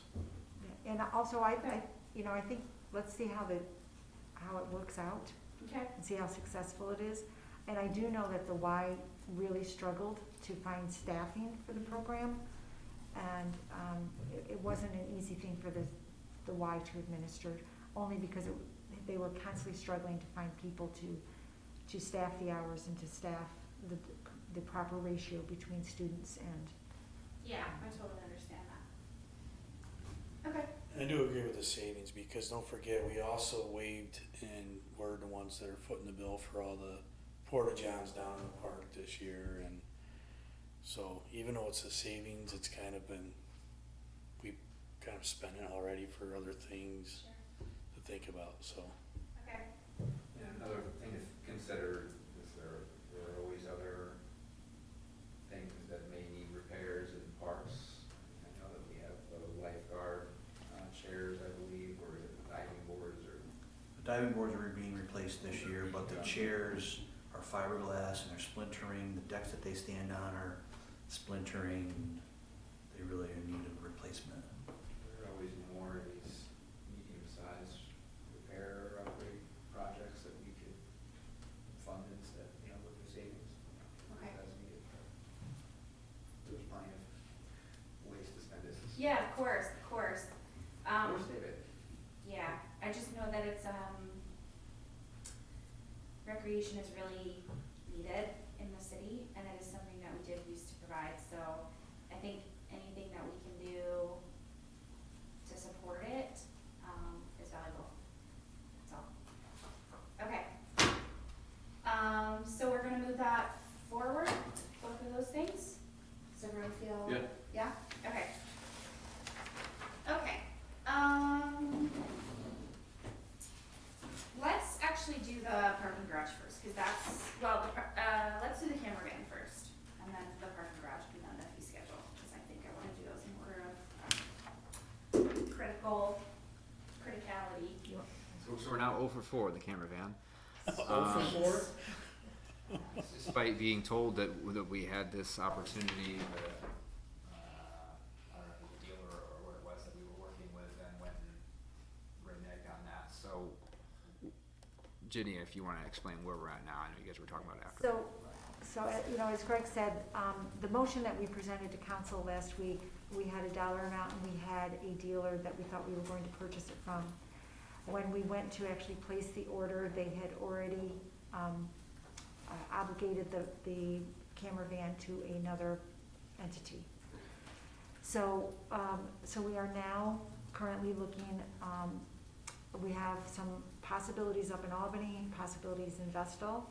And also, I think, let's see how it works out Okay. and see how successful it is. And I do know that the Y really struggled to find staffing for the program. And it wasn't an easy thing for the Y to administer, only because they were constantly struggling to find people to staff the hours and to staff the proper ratio between students and. Yeah, I totally understand that. Okay. And I do agree with the savings, because don't forget, we also waived and we're the ones that are footing the bill for all the porta johns down in the park this year, and so even though it's a savings, it's kind of been, we kind of spent it already for other things Sure. to think about, so. Okay. And another thing to consider is there are always other things that may need repairs in parks. I know that we have the lifeguard chairs, I believe, or is it diving boards or. The diving boards are being replaced this year, but the chairs are fiberglass and they're splintering. The decks that they stand on are splintering. They really are in need of replacement. There are always more of these medium-sized repair or upgrade projects that we could fund instead, with the savings. Okay. As needed. There's plenty of ways to spend this. Yeah, of course, of course. Or save it. Yeah, I just know that it's, recreation is really needed in the city, and it is something that we did used to provide, so I think anything that we can do to support it, is valuable. That's all. Okay. So we're gonna move that forward, both of those things? Does everyone feel? Yeah. Yeah? Okay. Okay. Let's actually do the parking garage first, cause let's do the camera van first, and then the parking garage will be on the fee schedule, cause I think I wanna do those in order of criticality. So we're now 0 for 4 the camera van. 0 for 4? Despite being told that we had this opportunity, I don't know if it was a dealer or what it was that we were working with, and went and reneged on that. So Ginny, if you wanna explain where we're at now, I know you guys were talking about it after. So, as Greg said, the motion that we presented to council last week, we had a dollar amount and we had a dealer that we thought we were going to purchase it from. When we went to actually place the order, they had already, obligated the camera van to another entity. So, we are now currently looking, we have some possibilities up in Albany, possibilities in Vestal.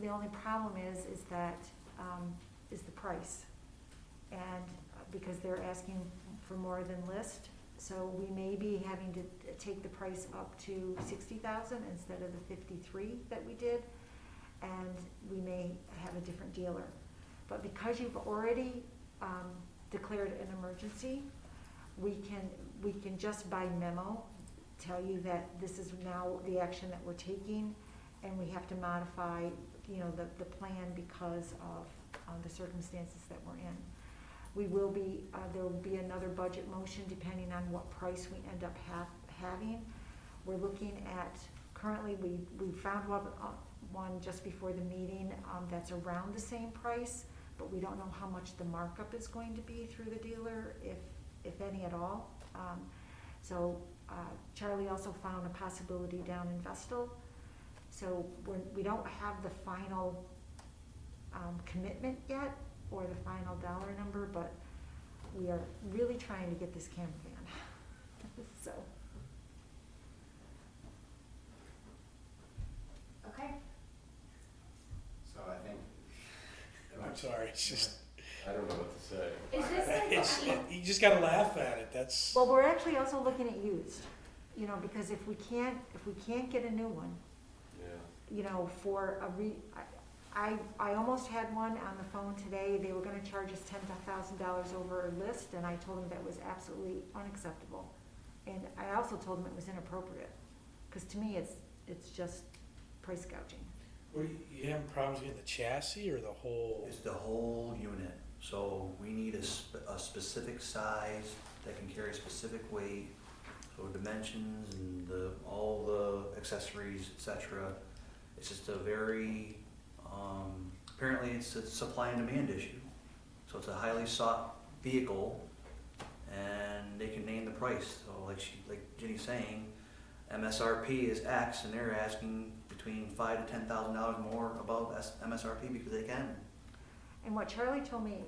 The only problem is that, is the price. And because they're asking for more than list, so we may be having to take the price up to 60,000 instead of the 53 that we did. And we may have a different dealer. But because you've already, declared an emergency, we can just by memo tell you that this is now the action that we're taking, and we have to modify, the plan because of, the circumstances that we're in. We will be, there will be another budget motion depending on what price we end up having. We're looking at, currently, we found one just before the meeting, that's around the same price, but we don't know how much the markup is going to be through the dealer, if any at all. Charlie also found a possibility down in Vestal. So we don't have the final, commitment yet, or the final dollar number, but we are really trying to get this camper van. So. Okay. So I think. I'm sorry, it's just, I don't know what to say. Is this like, you just gotta laugh at it, that's, Well, we're actually also looking at used, because if we can't get a new one, Yeah. for I almost had one on the phone today. They were gonna charge us $10,000 over a list, and I told them that was absolutely unacceptable. And I also told them it was inappropriate, because to me, it's just price gouging. were you having problems getting the chassis or the whole? It's the whole unit, so we need a specific size that can carry a specific weight, so dimensions and all the accessories, etc. It's just a very, apparently it's a supply and demand issue. So it's a highly sought vehicle, and they can name the price. So like Ginny's saying, MSRP is X, and they're asking between $5,000 to $10,000 more above MSRP because they can. And what Charlie told me,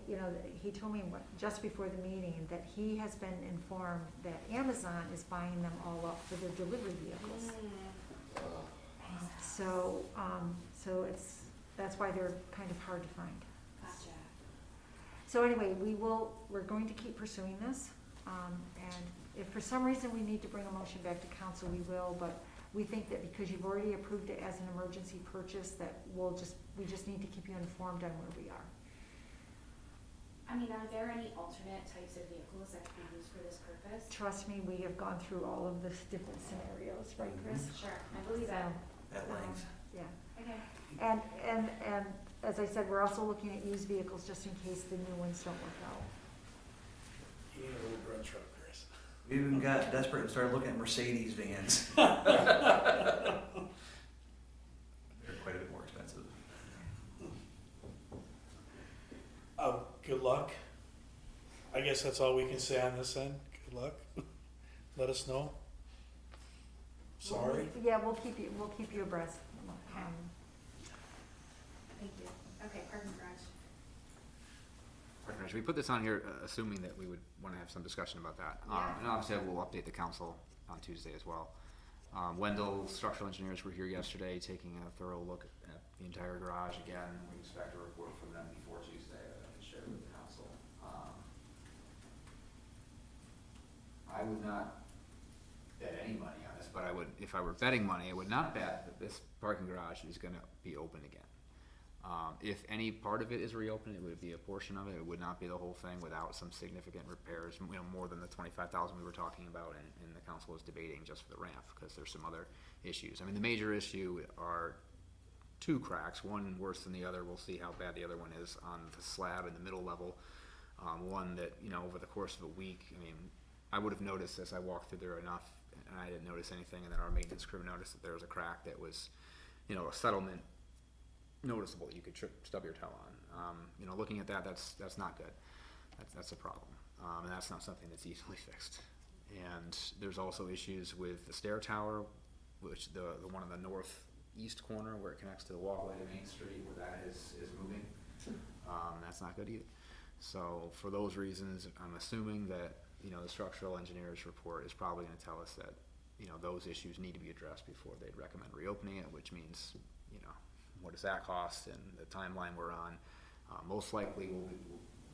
he told me just before the meeting that he has been informed that Amazon is buying them all up for their delivery vehicles. So that's why they're kind of hard to find. Gotcha. So anyway, we're going to keep pursuing this, and if for some reason we need to bring a motion back to council, we will, but we think that because you've already approved it as an emergency purchase, that we just need to keep you informed on where we are. I mean, are there any alternate types of vehicles that could be used for this purpose? Trust me, we have gone through all of the different scenarios, right, Chris? Sure, I believe that. At length. Yeah, Okay. and as I said, we're also looking at used vehicles just in case the new ones don't work out. You need a little brush truck, Chris. We even got desperate and started looking at Mercedes vans. They're quite a bit more expensive. Good luck. I guess that's all we can say on this end. Good luck. Let us know. Sorry. Yeah, we'll keep you abreast. Thank you. Okay, parking garage. We put this on here assuming that we would want to have some discussion about that. Yeah. And obviously we'll update the council on Tuesday as well. Wendell Structural Engineers were here yesterday taking a thorough look at the entire garage again. We expect a report from them before Tuesday that I can share with the council. I would not bet any money on this, but I would, if I were betting money, I would not bet that this parking garage is gonna be open again. If any part of it is reopened, it would be a portion of it. It would not be the whole thing without some significant repairs, more than the 25,000 we were talking about and the council was debating just for the ramp, because there's some other issues. I mean, the major issue are two cracks, one worse than the other. We'll see how bad the other one is on the slab in the middle level. One that, over the course of a week, I mean, I would have noticed as I walked through there and I didn't notice anything, and then our maintenance crew noticed that there was a crack that was, you know, a settlement noticeable that you could stub your toe on. You know, looking at that, that's not good. That's a problem, and that's not something that's easily fixed. And there's also issues with the stair tower, which the one in the northeast corner where it connects to the walkway to Main Street, where that is moving. That's not good either. So for those reasons, I'm assuming that, you know, the structural engineer's report is probably gonna tell us that, you know, those issues need to be addressed before they'd recommend reopening it, which means, you know, what does that cost and the timeline we're on. Most likely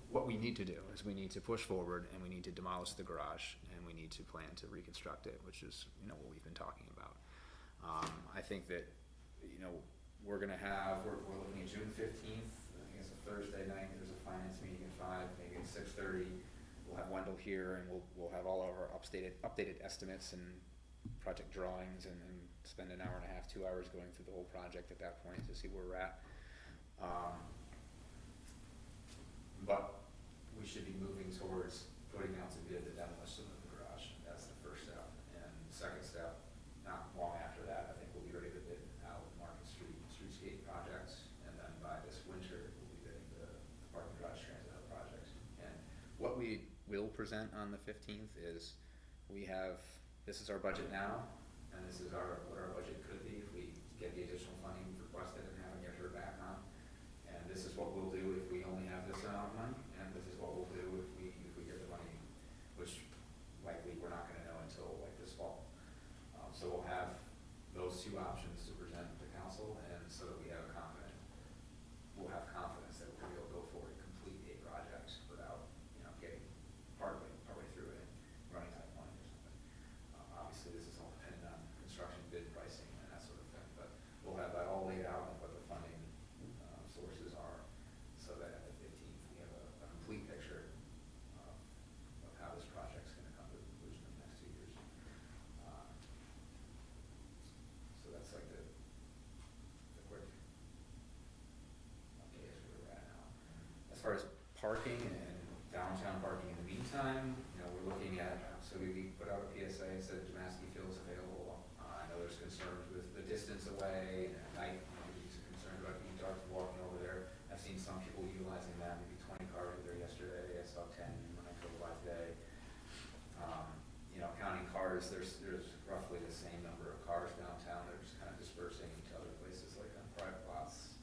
what we need to do is we need to push forward and we need to demolish the garage and we need to plan to reconstruct it, which is, you know, what we've been talking about. I think that, you know, we're looking at June 15th, I think it's a Thursday night, there's a finance meeting at 5, maybe at 6:30. We'll have Wendell here and we'll have all of our updated estimates and project drawings and spend an hour and a half, 2 hours going through the whole project at that point to see where we're at. But we should be moving towards putting out to bid the demolition of the garage. That's the first step. And the second step, not long after that, I think we'll be ready to bid out Market Street streetscape projects. And then by this winter, we'll be bidding the parking garage transit hub project. And what we will present on the 15th is this is our budget now, and this is what our budget could be if we get the additional funding requested and haven't yet heard back on. And this is what we'll do if we only have this amount of money, and this is what we'll do if we get the money, which likely we're not gonna know until like this fall. So we'll have those two options to present to council, and so that we'll have confidence that we'll be able to go forward and complete a project without, you know, getting partway through it and running out of money or something. Obviously, this is all dependent on construction bid pricing and that sort of thing, but we'll have that all laid out and what the funding sources are, so that at the 15th we have a complete picture of how this project's going to come to the conclusion in the next 2 years. So that's like the quick update as where we're at now. As far as parking and downtown parking in the meantime, you know, we're looking at, so we put out a PSA and said Damascus Field is available. I know there's concerns with the distance away, and at night, you know, there's concern about being dark and walking over there. I've seen some people utilizing that, maybe 20 cars were there yesterday, I saw 10 when I drove by today. You know, counting cars, there's roughly the same number of cars downtown, they're just kind of dispersing to other places like on private lots.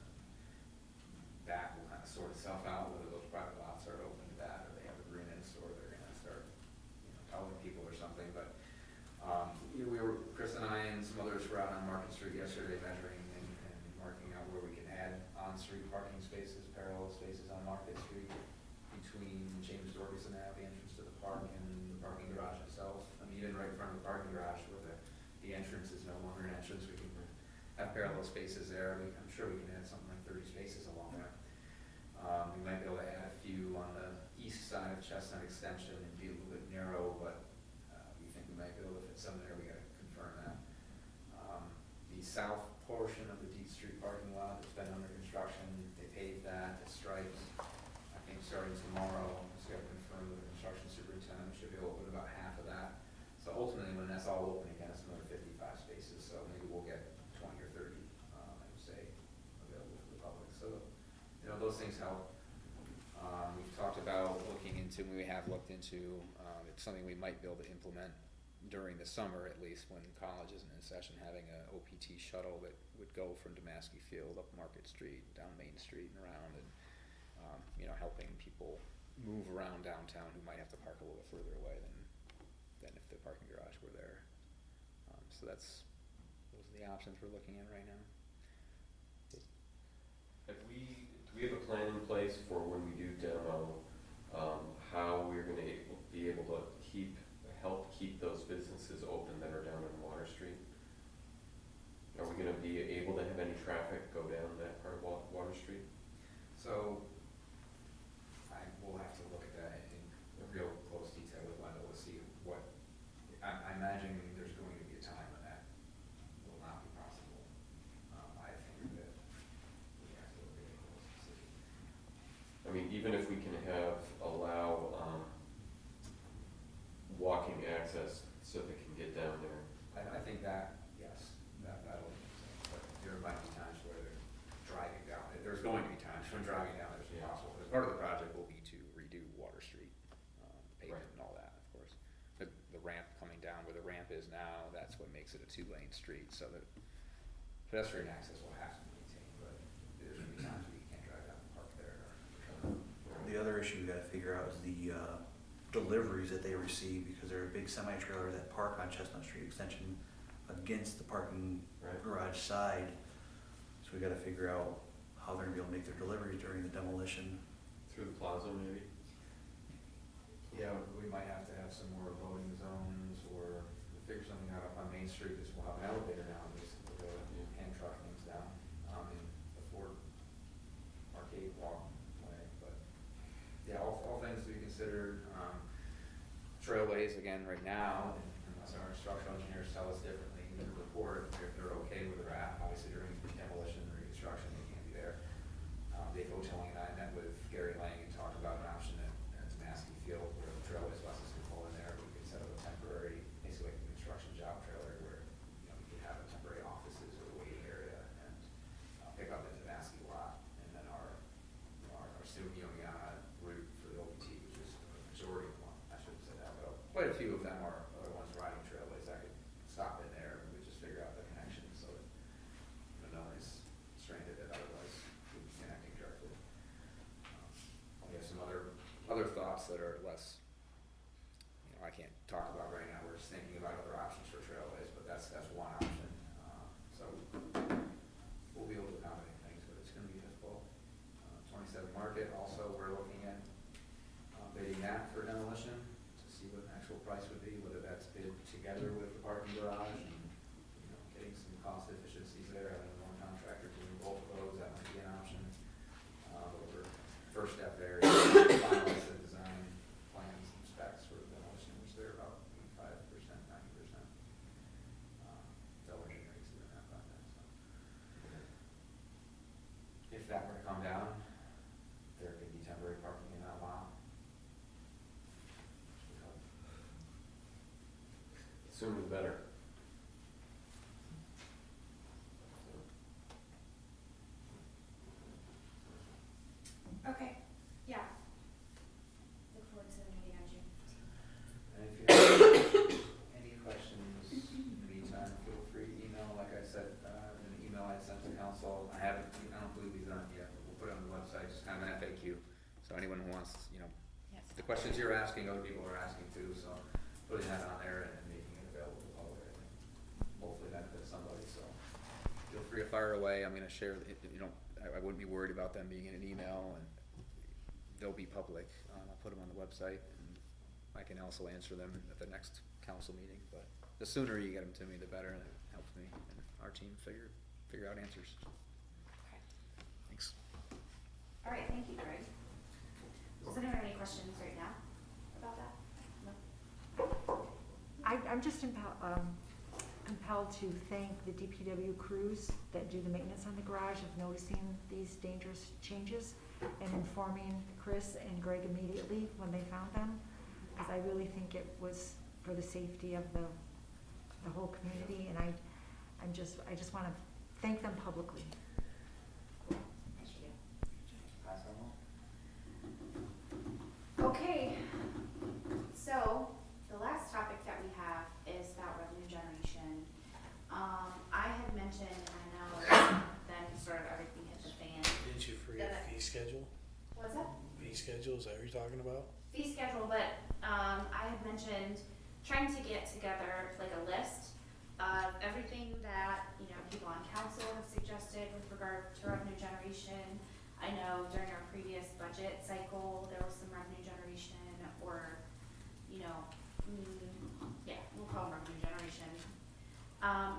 That will kind of sort itself out, whether those private lots are open to that, or they have agreements, or they're gonna start, you know, telling people or something, but Chris and I and some others were out on Market Street yesterday measuring and marking out where we can add on-street parking spaces, parallel spaces on Market Street between James Dorgeson Ave, the entrance to the park, and the parking garage itself. I mean, even right in front of the parking garage where the entrance is no longer an entrance, we can have parallel spaces there. I'm sure we can add something like 30 spaces along there. We might be able to add a few on the east side of Chestnut Extension and be a little bit narrow, but we think we might be able to fit some there. We gotta confirm that. The south portion of the Deep Street parking lot has been under construction. They paved that, it's striped. I think starting tomorrow, just gotta confirm with the construction superintendent, we should be able to put about half of that. So ultimately, when that's all open again, it's another 55 spaces, so maybe we'll get 20 or 30, I would say, available for the public. So, you know, those things help. We've talked about we have looked into, it's something we might be able to implement during the summer at least, when college isn't in session, having a OPT shuttle that would go from Damascus Field up Market Street, down Main Street and around, and, you know, helping people move around downtown who might have to park a little bit further away than if the parking garage were there. So those are the options we're looking at right now. Do we have a plan in place for when we do demo, how we're gonna be able to help keep those businesses open that are down on Water Street? Are we gonna be able to have any traffic go down that part of Water Street? So I will have to look at that in real close detail with Wendell to see what, I imagine there's going to be a time when that will not be possible. I think that we have to look at it close to see. I mean, even if we can allow walking access so they can get down there, going to be times when driving down there's possible, because part of the project will be to redo Water Street, pavement Right. and all that, of course. The ramp coming down where the ramp is now, that's what makes it a 2-lane street, so that pedestrian access will have to be maintained, but there's gonna be times where you can't drive down and park there. The other issue we gotta figure out is the deliveries that they receive, because there are big semi-trailers that park on Chestnut Street Extension against the parking Right. garage side. So we gotta figure out how they're gonna be able to make their deliveries during the demolition. Through the plaza maybe? Yeah, we might have to have some more loading zones, or figure something out up on Main Street, because we'll have an elevator now, just to go hand truck things down, in the Ford Arcade walkway, but, yeah, all things to be considered. Trailways, again, right now, unless our structural engineers tell us differently in the report, if they're okay with the wrap, obviously during demolition, reconstruction, they can't be there. Dave Otelling and I met with Gary Lang and talked about an option at Maskey Field where the trailways buses could pull in there. We could set up a temporary, basically like a construction job trailer where, you know, we could have a temporary offices or waiting area and pick up into the Maskey lot. And then our Sumiona route for the OPT, which is the majority of one, I shouldn't say that, but quite a few of them are other ones riding trailways that could stop in there and we just figure out the connection so that, you know, no one is stranded that otherwise would be connecting directly. We have some other thoughts that are less, you know, I can't talk about right now, we're just thinking about other options for trailways, but that's one option. So we'll be able to accommodate things, but it's gonna be difficult. 27 Market, also, we're looking at bidding that for demolition to see what the actual price would be, whether that's bid together with the parking garage and, you know, getting some cost efficiencies there, having one contractor doing both of those, that might be an option. But we're, first step there is finalize the design plans and specs for demolition, which they're about 85%, 90%. Dell Engineering's doing that project, so. If that were to come down, there could be temporary parking in that lot. Sooner the better. Okay, yeah. Look forward to the meeting on June 15th. And if you have any questions in the meantime, feel free to email, like I said, in the email I sent to council. I don't believe these are on yet, but we'll put it on the website, just kind of an FAQ. So anyone who wants, you know, Yes. the questions you're asking, other people are asking too, so putting that on there and making it available to the public, I think, hopefully benefits somebody, so. Feel free to fire away, I'm gonna share, you know, I wouldn't be worried about them being in an email, and they'll be public. I'll put them on the website, and I can also answer them at the next council meeting, but the sooner you get them to me, the better, and it helps me and our team figure out answers. Okay. Thanks. All right, thank you, Greg. Does anyone have any questions right now about that? No? I'm just compelled to thank the DPW crews that do the maintenance on the garage of noticing these dangerous changes and informing Chris and Greg immediately when they found them, because I really think it was for the safety of the whole community, and I just want to thank them publicly. Thank you. Pass that along. Okay, so the last topic that we have is about revenue generation. I had mentioned, and I know then sort of everything hit the fan. Didn't you forget fee schedule? What's that? Fee schedule, is that what you're talking about? Fee schedule, but I had mentioned trying to get together like a list of everything that, you know, people on council have suggested with regard to revenue generation. I know during our previous budget cycle, there was some revenue generation or, you know, yeah, we'll call them revenue generation,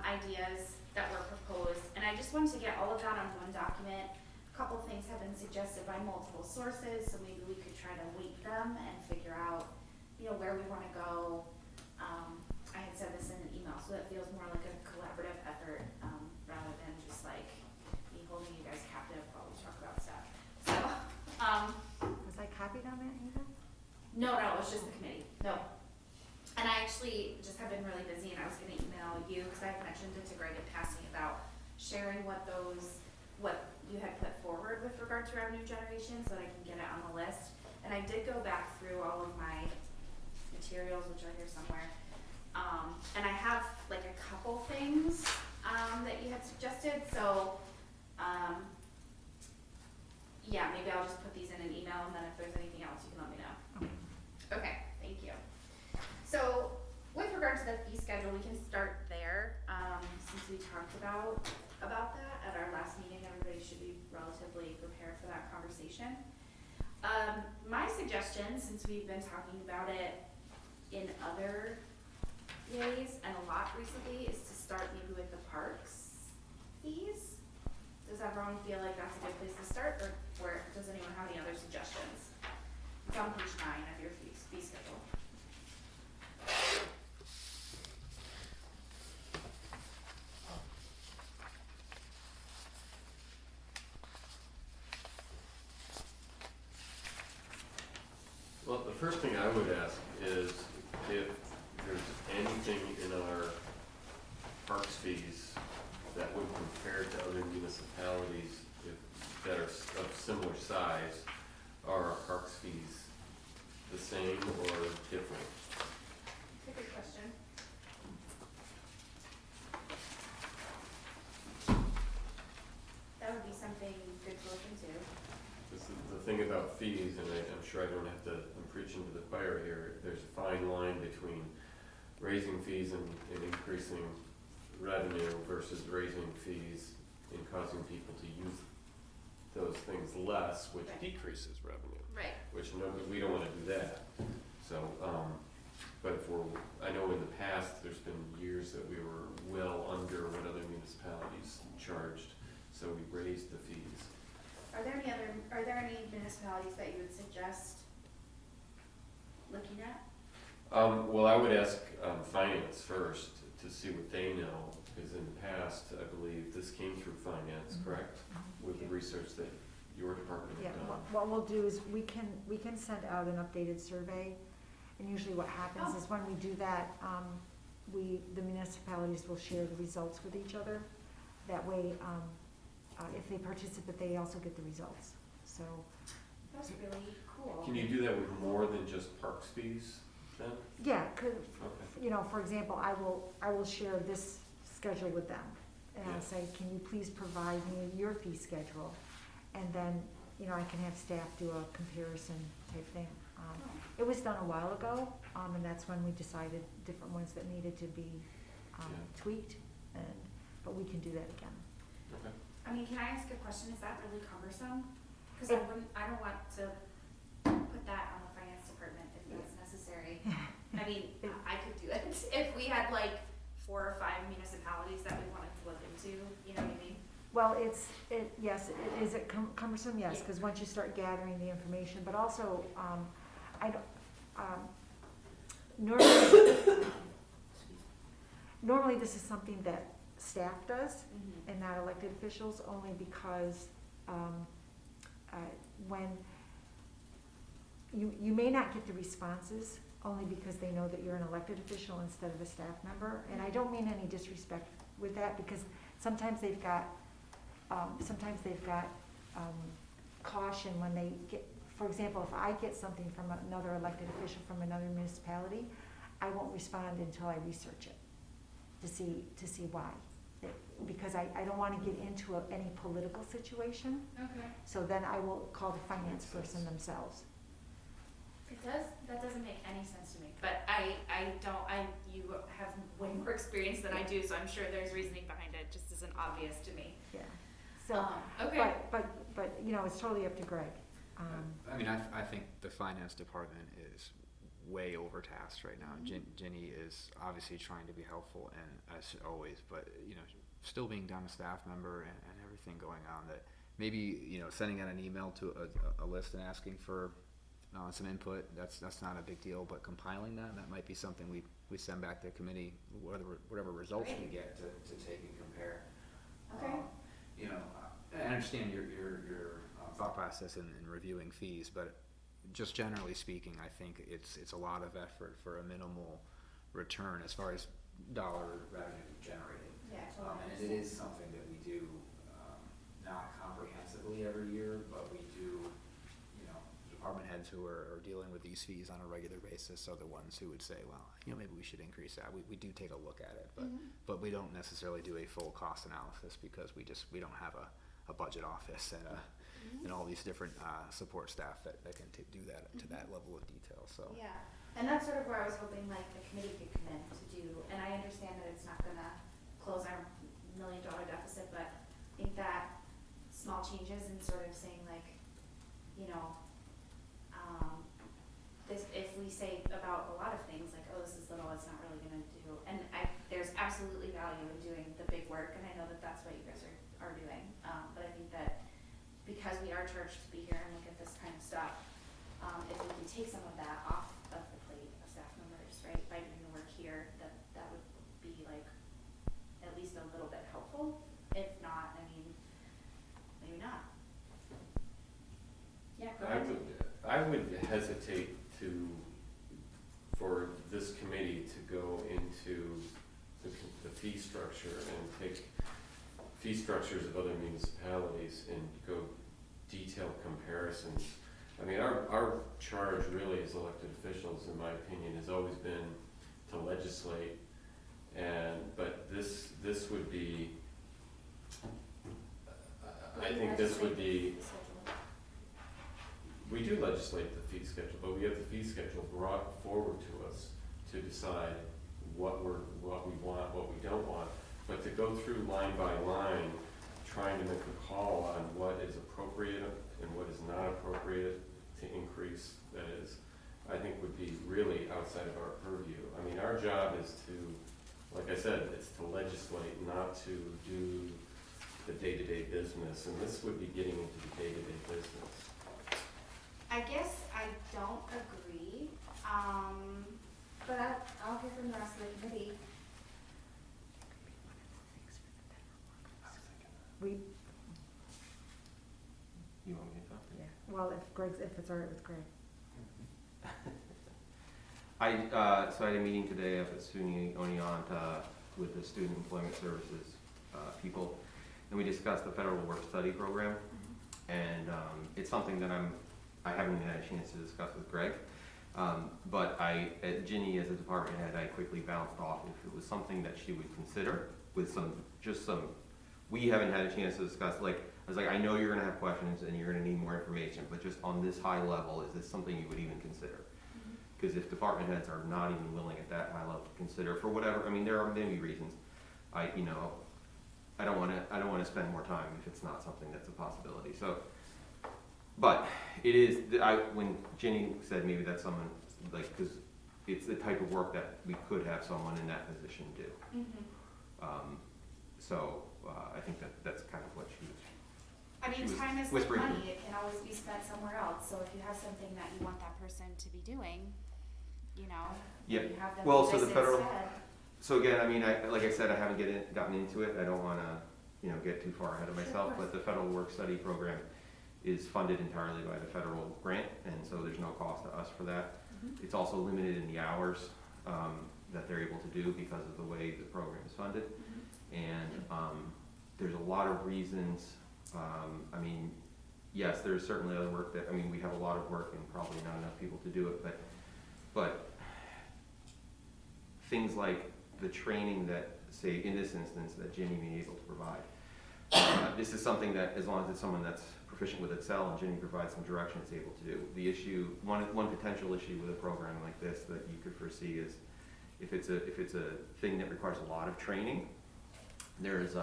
ideas that were proposed. And I just wanted to get all of that on one document. A couple things have been suggested by multiple sources, so maybe we could try to weight them and figure out, you know, where we want to go. I had said this in an email, so that feels more like a collaborative effort, rather than just like me holding you guys captive while we talk about stuff. So, Was I copied on that, Eva? no, it was just the committee, no. And I actually just have been really busy, and I was gonna email you, because I had mentioned it to Greg in passing about sharing what you had put forward with to revenue generation so that I can get it on the list. And I did go back through all of my materials, which are here somewhere. And I have like a couple things, that you had suggested, so, yeah, maybe I'll just put these in an email, and then if there's anything else, you can let me know. Okay, thank you. So, with regard to the fee schedule, we can start there, since we talked about that at our last meeting. Everybody should be relatively prepared for that conversation. My suggestion, since we've been talking about it in other ways and a lot recently, is to start maybe with the parks fees. Does everyone feel like that's a good place to start, or does anyone have any other suggestions? It's on page 9 of your fee schedule. Well, the first thing I would ask is if there's anything in our parks fees that would compare to other municipalities that are of similar size. Are our parks fees the same or different? That's a good question. That would be something good to look into. This is the thing about fees, and I'm sure I don't have to, I'm preaching to the choir here, there's a fine line between raising fees and increasing revenue versus raising fees and causing people to use those things less, which Right. decreases revenue, Right. which we don't wanna do that. So, but if I know in the past, there's been years that we were well under what other municipalities charged, so we raised the fees. Are there any municipalities that you would suggest looking at? Well, I would ask, finance first to see what they know, because in the past, I believe this came through finance, correct? With the research that your department Yeah, had done. what we'll do is we can send out an updated survey, and usually what happens is when we do that, the municipalities will share the results with each other. That way, if they participate, they also get the results, so. That's really cool. Can you do that with more than just parks fees then? Yeah, could, Okay. for example, I will share this schedule with them, and Yeah. I'll say, can you please provide me your fee schedule? And then, I can have staff do a comparison type thing. It was done a while ago, and that's when we decided different ones that needed to be Yeah. tweaked, but we can do that again. Okay. I mean, can I ask a question? Is that really cumbersome? Cause It- I don't want to put that on the finance department if that's necessary. I mean, I could do it if we had like 4 or 5 municipalities that we wanted to look into, you know what I mean? Well, yes, is it cumbersome? Yes, Yeah. because once you start gathering the information, but also, I don't, normally this is something that staff does and not elected officials, only because, when, you may not get the responses, only because they know that you're an elected official instead of a staff member, and I don't mean any disrespect with that, because sometimes they've got caution when they get, for example, if I get something from another elected official from another municipality, I won't respond until I research it to see why. Because I don't wanna get into any political situation, Okay. so then I will call the finance person themselves. That doesn't make any sense to me, but you have way more experience than I do, so I'm sure there's reasoning behind it, just isn't obvious to me. Yeah, so, Okay. but, it's totally up to Greg. I mean, I think the finance department is way overtasked right now. Ginny is obviously trying to be helpful, and as always, but still being down a staff member and everything going on, that maybe sending out an email to a list and asking for some input, that's not a big deal, but compiling that might be something we send back to the committee, whatever results we get to take and compare. Okay. I understand your thought process in reviewing fees, but just generally speaking, I think it's a lot of effort for a minimal return as far as dollar revenue generated. Yeah, totally. And it is something that we do not comprehensively every year, but we heads who are dealing with these fees on a regular basis are the ones who would say, well, maybe we should increase that. We do take a look at it, but we don't necessarily do a full cost analysis because we don't have a budget office and all these different support staff that can do that to that level of detail. So Yeah, and that's sort of where I was hoping like the committee could come in to do, and I understand that it's not gonna close our $1 million deficit, but I think that small changes and sort of saying like, this, if we say about a lot of things like, oh, this is little, it's not really gonna do, and there's absolutely value in doing the big work, and I know that that's what you guys are doing, but I think that because we are charged to be here and look at this kind of stuff, if we can take some of that off of the plate of staff members, right, by doing the work here, that would be like at least a little bit helpful. If not, I mean, maybe not. Yeah, go ahead. I would hesitate for this committee to go into the fee structure and take fee structures of other municipalities and go detailed comparisons. I mean, our charge really as elected officials, in my opinion, has always been to legislate, but this would be, I think this would be, we do legislate the fee schedule, but we have the fee schedule brought forward to us to decide what we want, what we don't want. But to go through line by line, trying to make a call on what is appropriate and what is not appropriate to increase, that is, I think would be really outside of our purview. I mean, our job is to, like I said, it's to legislate, not to do the day-to-day business, and this would be getting into the day-to-day business. I guess I don't agree, but I'll hear from the rest of the committee. We, You want me to talk? yeah, well, if it's all right with Greg. So I had a meeting today up at SUNY Oneonta with the Student Employment Services people, and we discussed the Federal Work Study Program, and it's something that I haven't had a chance to discuss with Greg, but at Ginny as a department head, I quickly bounced off if it was something that she would consider with we haven't had a chance to discuss, I was like, I know you're gonna have questions and you're gonna need more information, but just on this high level, is this something you would even consider? Because if department heads are not even willing at that high level to consider, for whatever, I mean, there are many reasons. I don't wanna spend more time if it's not something that's a possibility, so. But it is, when Ginny said maybe that's someone, because it's the type of work that we could have someone in that position do. So I think that's kind of what she was. I mean, She was time is like whispering to money, it can always be spent somewhere else, so if you have something that you want that person to be doing, Yeah. you have them Well, do so this the federal- instead. So again, I mean, like I said, I haven't gotten into it. I don't want to, get too far ahead of myself. But the Federal Work Study Program is funded entirely by the federal grant, and so there's no cost to us for that. It's also limited in the hours that they're able to do because of the way the program is funded. And there's a lot of reasons. I mean, yes, there's certainly other work we have a lot of work and probably not enough people to do it, but things like the training that, say, in this instance, that Ginny may be able to provide. This is something that, as long as it's someone that's proficient with Excel and Ginny provides some direction, it's able to do. The issue, one potential issue with a program like this that you could foresee is if it's a thing that requires a lot of training, there's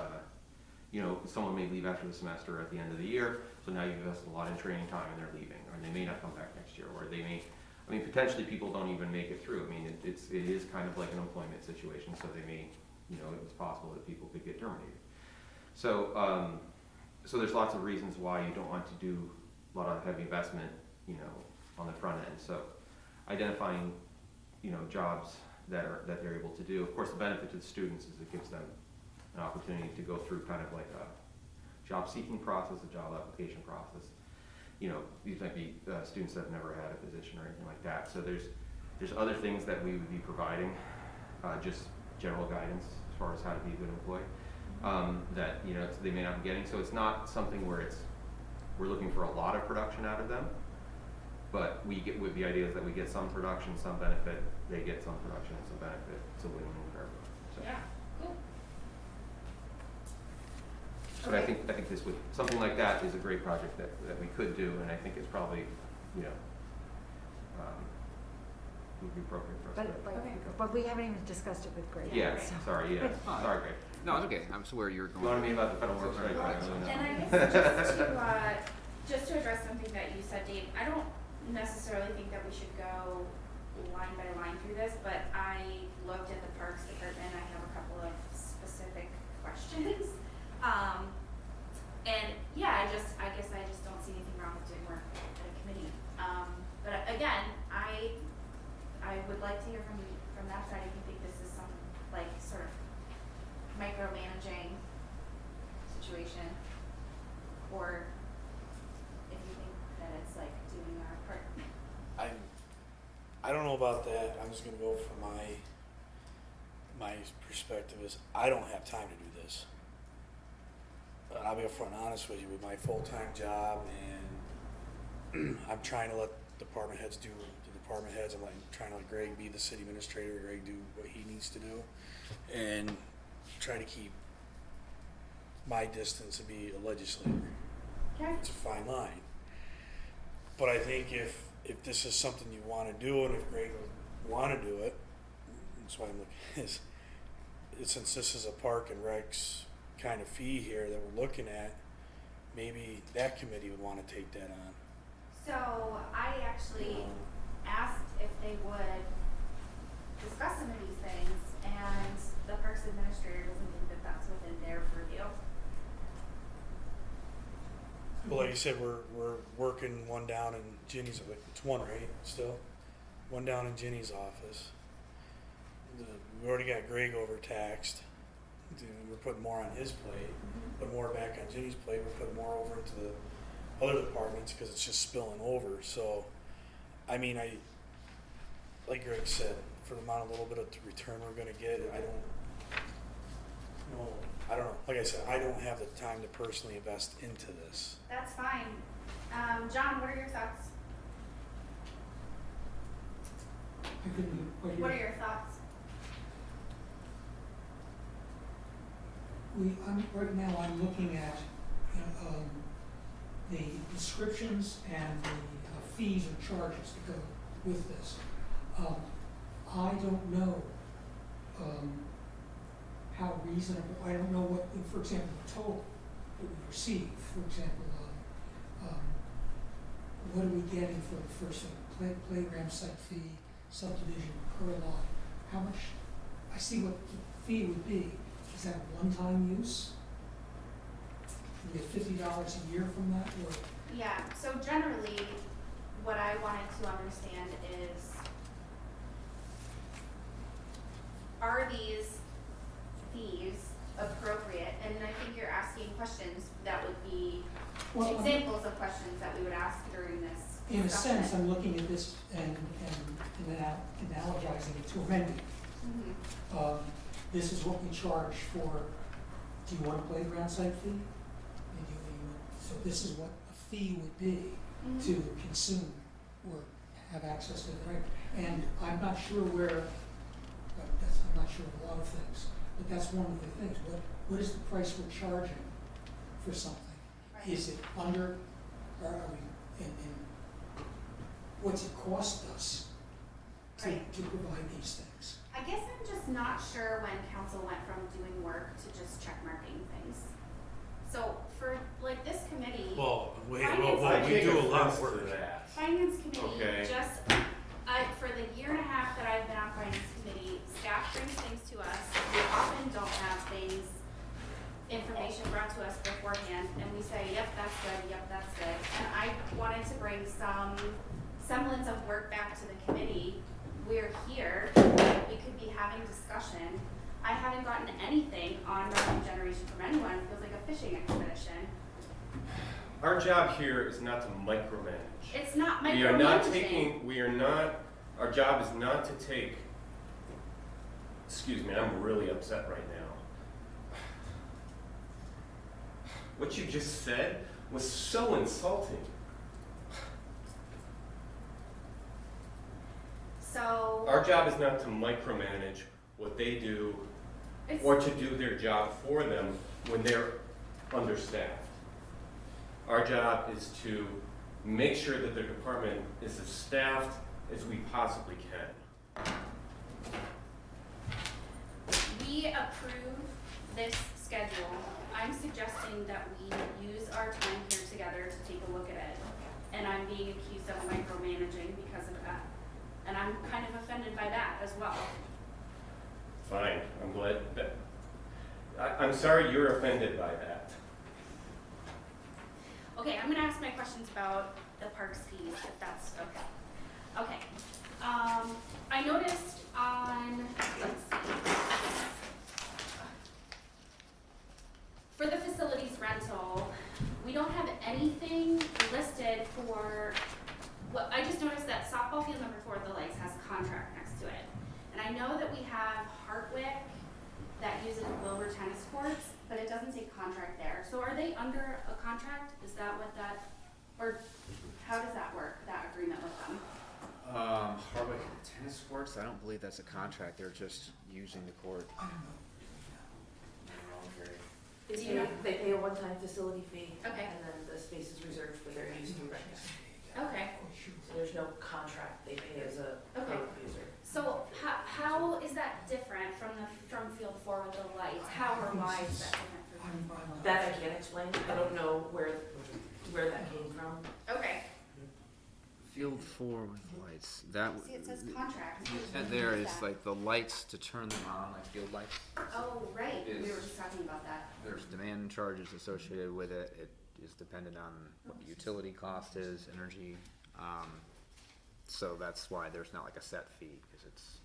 someone may leave after the semester or at the end of the year, so now you've invested a lot in training time and they're leaving, or they may not come back next year, or they may, potentially people don't even make it through. It is kind of like an employment situation, so they may, it's possible that people could get terminated. So, so there's lots of reasons why you don't want to do a lot of heavy investment, on the front end. So identifying, jobs that they're able to do. Of course, the benefit to the students is it gives them an opportunity to go through kind of like a job seeking process, a job application process. These might be students that have never had a position or anything like that. So there's other things that we would be providing, just general guidance as far as how to be a good employee, that they may not be getting. So it's not something where we're looking for a lot of production out of them, But we get, with the idea is that we get some production, some benefit, they get some production, some benefit, it's a win-win for everyone, so. Yeah, cool. But I think this would, something like that is a great project that we could do, and I think it's probably, you know, would be appropriate for us to. But we haven't even discussed it with Greg. Yeah, so- sorry, yeah, sorry, Greg. No, it's okay, I'm just where you're You going. wanted me about the federal works right? And I guess just to address something that you said, Dave, I don't necessarily think that we should go line by line through this, but I looked at the Parks Department, I have a couple of specific questions. And yeah, I guess I just don't see anything wrong with doing work at a committee. But again, I would like to hear from that side if you think this is some, like, sort of micromanaging situation, or if you think that it's like doing our part. I don't know about that. I'm just gonna go from my perspective is I don't have time to do this. I'll be upfront and honest with you, with my full-time job, and I'm trying to let department heads do the department heads. I'm trying to let Greg be the city administrator, Greg do what he needs to do, and try to keep my distance and be a legislator. Okay. It's a fine line. But I think if this is something you want to do, and if Greg would want to do it, that's why I'm looking, is since this is a park and recs kind of fee here that we're looking at, maybe that committee would want to take that on. So I actually asked if they would discuss some of these things, and the Parks Administrator doesn't think that that's within their purview. Well, like you said, we're working one down in Ginny's, it's one, right, still? One down in Ginny's office. We already got Greg overtaxed. We're putting more on his plate, put more back on Ginny's plate, we're putting more over into the other departments because it's just spilling over. So, I mean, like Greg said, for the amount of little bit of return we're gonna get, I don't know. Like I said, I don't have the time to personally invest into this. That's fine. John, what are your thoughts? What are your thoughts? Right now I'm looking at, the descriptions and the fees and charges that go with this. I don't know, how reasonable, I don't know what, for example, the total that we receive, for example, what are we getting for the first playground site fee, subdivision per lot? How much, I see what the fee would be. Is that one-time use? Do we get $50 a year from that, or? Yeah, so generally, what I wanted to understand is, are these fees appropriate? And I think you're asking questions that would be Well, examples of questions that we would ask during this in a discussion. sense, I'm looking at this and analogizing it to a menu. Mhm. This is what we charge for, do you want a playground site fee? So this is what a fee would be to consume or have access to the right. And I'm not sure where, I'm not sure of a lot of things, but that's one of the things. What is the price we're charging for something? Right. Is it under, or are we, and what's it cost us to provide these things? I guess I'm just not sure when council went from doing work to just check marking things. So for like this committee, Well, we I do take a lot offense of work. to that. finance committee, Okay. just, for the year and a half that I've been on finance committee, staff brings things to us. We often don't have things, information brought to us beforehand, and we say, yep, that's good, yep, that's good. And I wanted to bring some semblance of work back to the committee. We're here, we could be having discussion. I haven't gotten anything on revenue generation from anyone. It feels like a fishing expedition. Our job here is not to micromanage. It's not We are not micromanaging. our job is not to take, excuse me, I'm really upset right now. What you just said was so insulting. job is not to micromanage what they do It's, or to do their job for them when they're understaffed. Our job is to make sure that their department is as staffed as we possibly can. we approve this schedule. I'm suggesting that we use our time here together to take a look at it. And I'm being accused of micromanaging because of that. And I'm kind of offended by that as well. Fine, I'm glad that, I'm sorry you're offended by that. Okay, I'm gonna ask my questions about the parks fees, if that's okay. Okay, I noticed on, let's see. For the facilities rental, we don't have anything listed for, well, I just noticed that softball field number 4 at the Lakes has a contract next to it. And I know that we have Hartwick that uses Wilbur tennis courts, but it doesn't say contract there. So are they under a contract? Is that what that, or how does that work, that agreement with them? Hardwick tennis courts, I don't believe that's a contract, they're just using the court. I don't know. Do you know? They pay a one-time facility fee. Okay. And then the space is reserved for their use through rec. Okay. So there's no contract, they pay as a Okay. public user. So how is that different from field 4 with the lights? How or why is that different for them? That I can't explain, I don't know where that came from. Okay, Field 4 with lights, that. see it says contract. And there is like the lights to turn them on, like field lights. Oh, right, we Is- were just talking about that. There's demand charges associated with it. It is dependent on what the utility cost is, energy. So that's why there's not like a set fee, because it's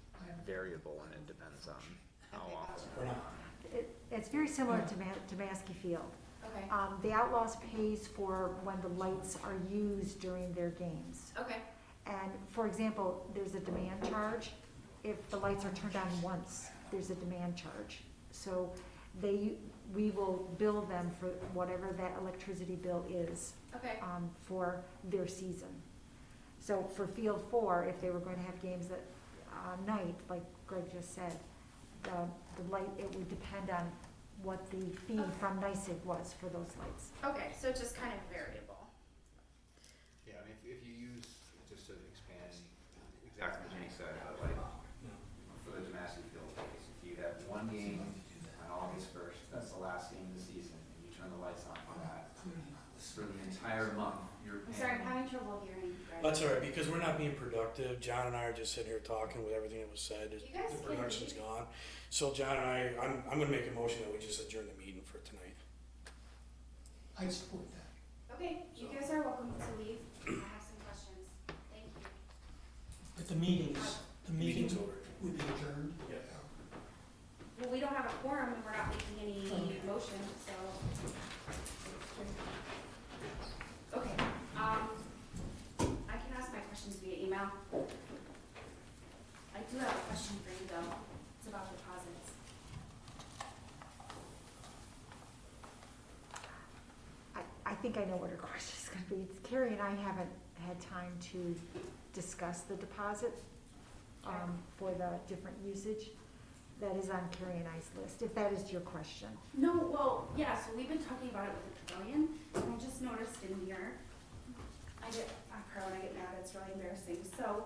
variable and it depends on how Okay, often. We're not, It's very similar to Maskey Field. Okay, The Outlaws pays for when the lights are used during their games. okay, And for example, there's a demand charge. If the lights are turned on once, there's a demand charge. So we will bill them for whatever that electricity bill is, okay, for their season. So for Field 4, if they were going to have games at night, like Greg just said, the light, it would depend on what the fee from NYSEG was for those lights. okay, so just kind of variable. Yeah, I mean, if you use, just to expand exactly what Jenny said, like for the Damascus Field case, if you have one game on August 1st, that's the last game of the season, and you turn the lights on for that, for the entire month, you're I'm paying. sorry, I'm having trouble hearing. Greg. that's all right, because we're not being productive. John and I are just sitting here talking with everything that was said. You guys The can production's leave. gone. So John and I'm gonna make a motion that we just adjourn the meeting for tonight. I support that. Okay, you guys are welcome to leave. I have some questions. Thank you. But the meeting's Meeting's over. would be adjourned. Yeah. Well, we don't have a quorum and we're not making any motion, so. Okay, I can ask my questions via email. I do have a question for you though. It's about deposits. I think I know what her question is gonna be. Carrie and I haven't had time to discuss the deposit, for the different usage. That is on Carrie and I's list, if that is your question. No, well, yeah, so we've been talking about it with the pavilion, and I just noticed in here, I'm proud when I get mad, it's really embarrassing. So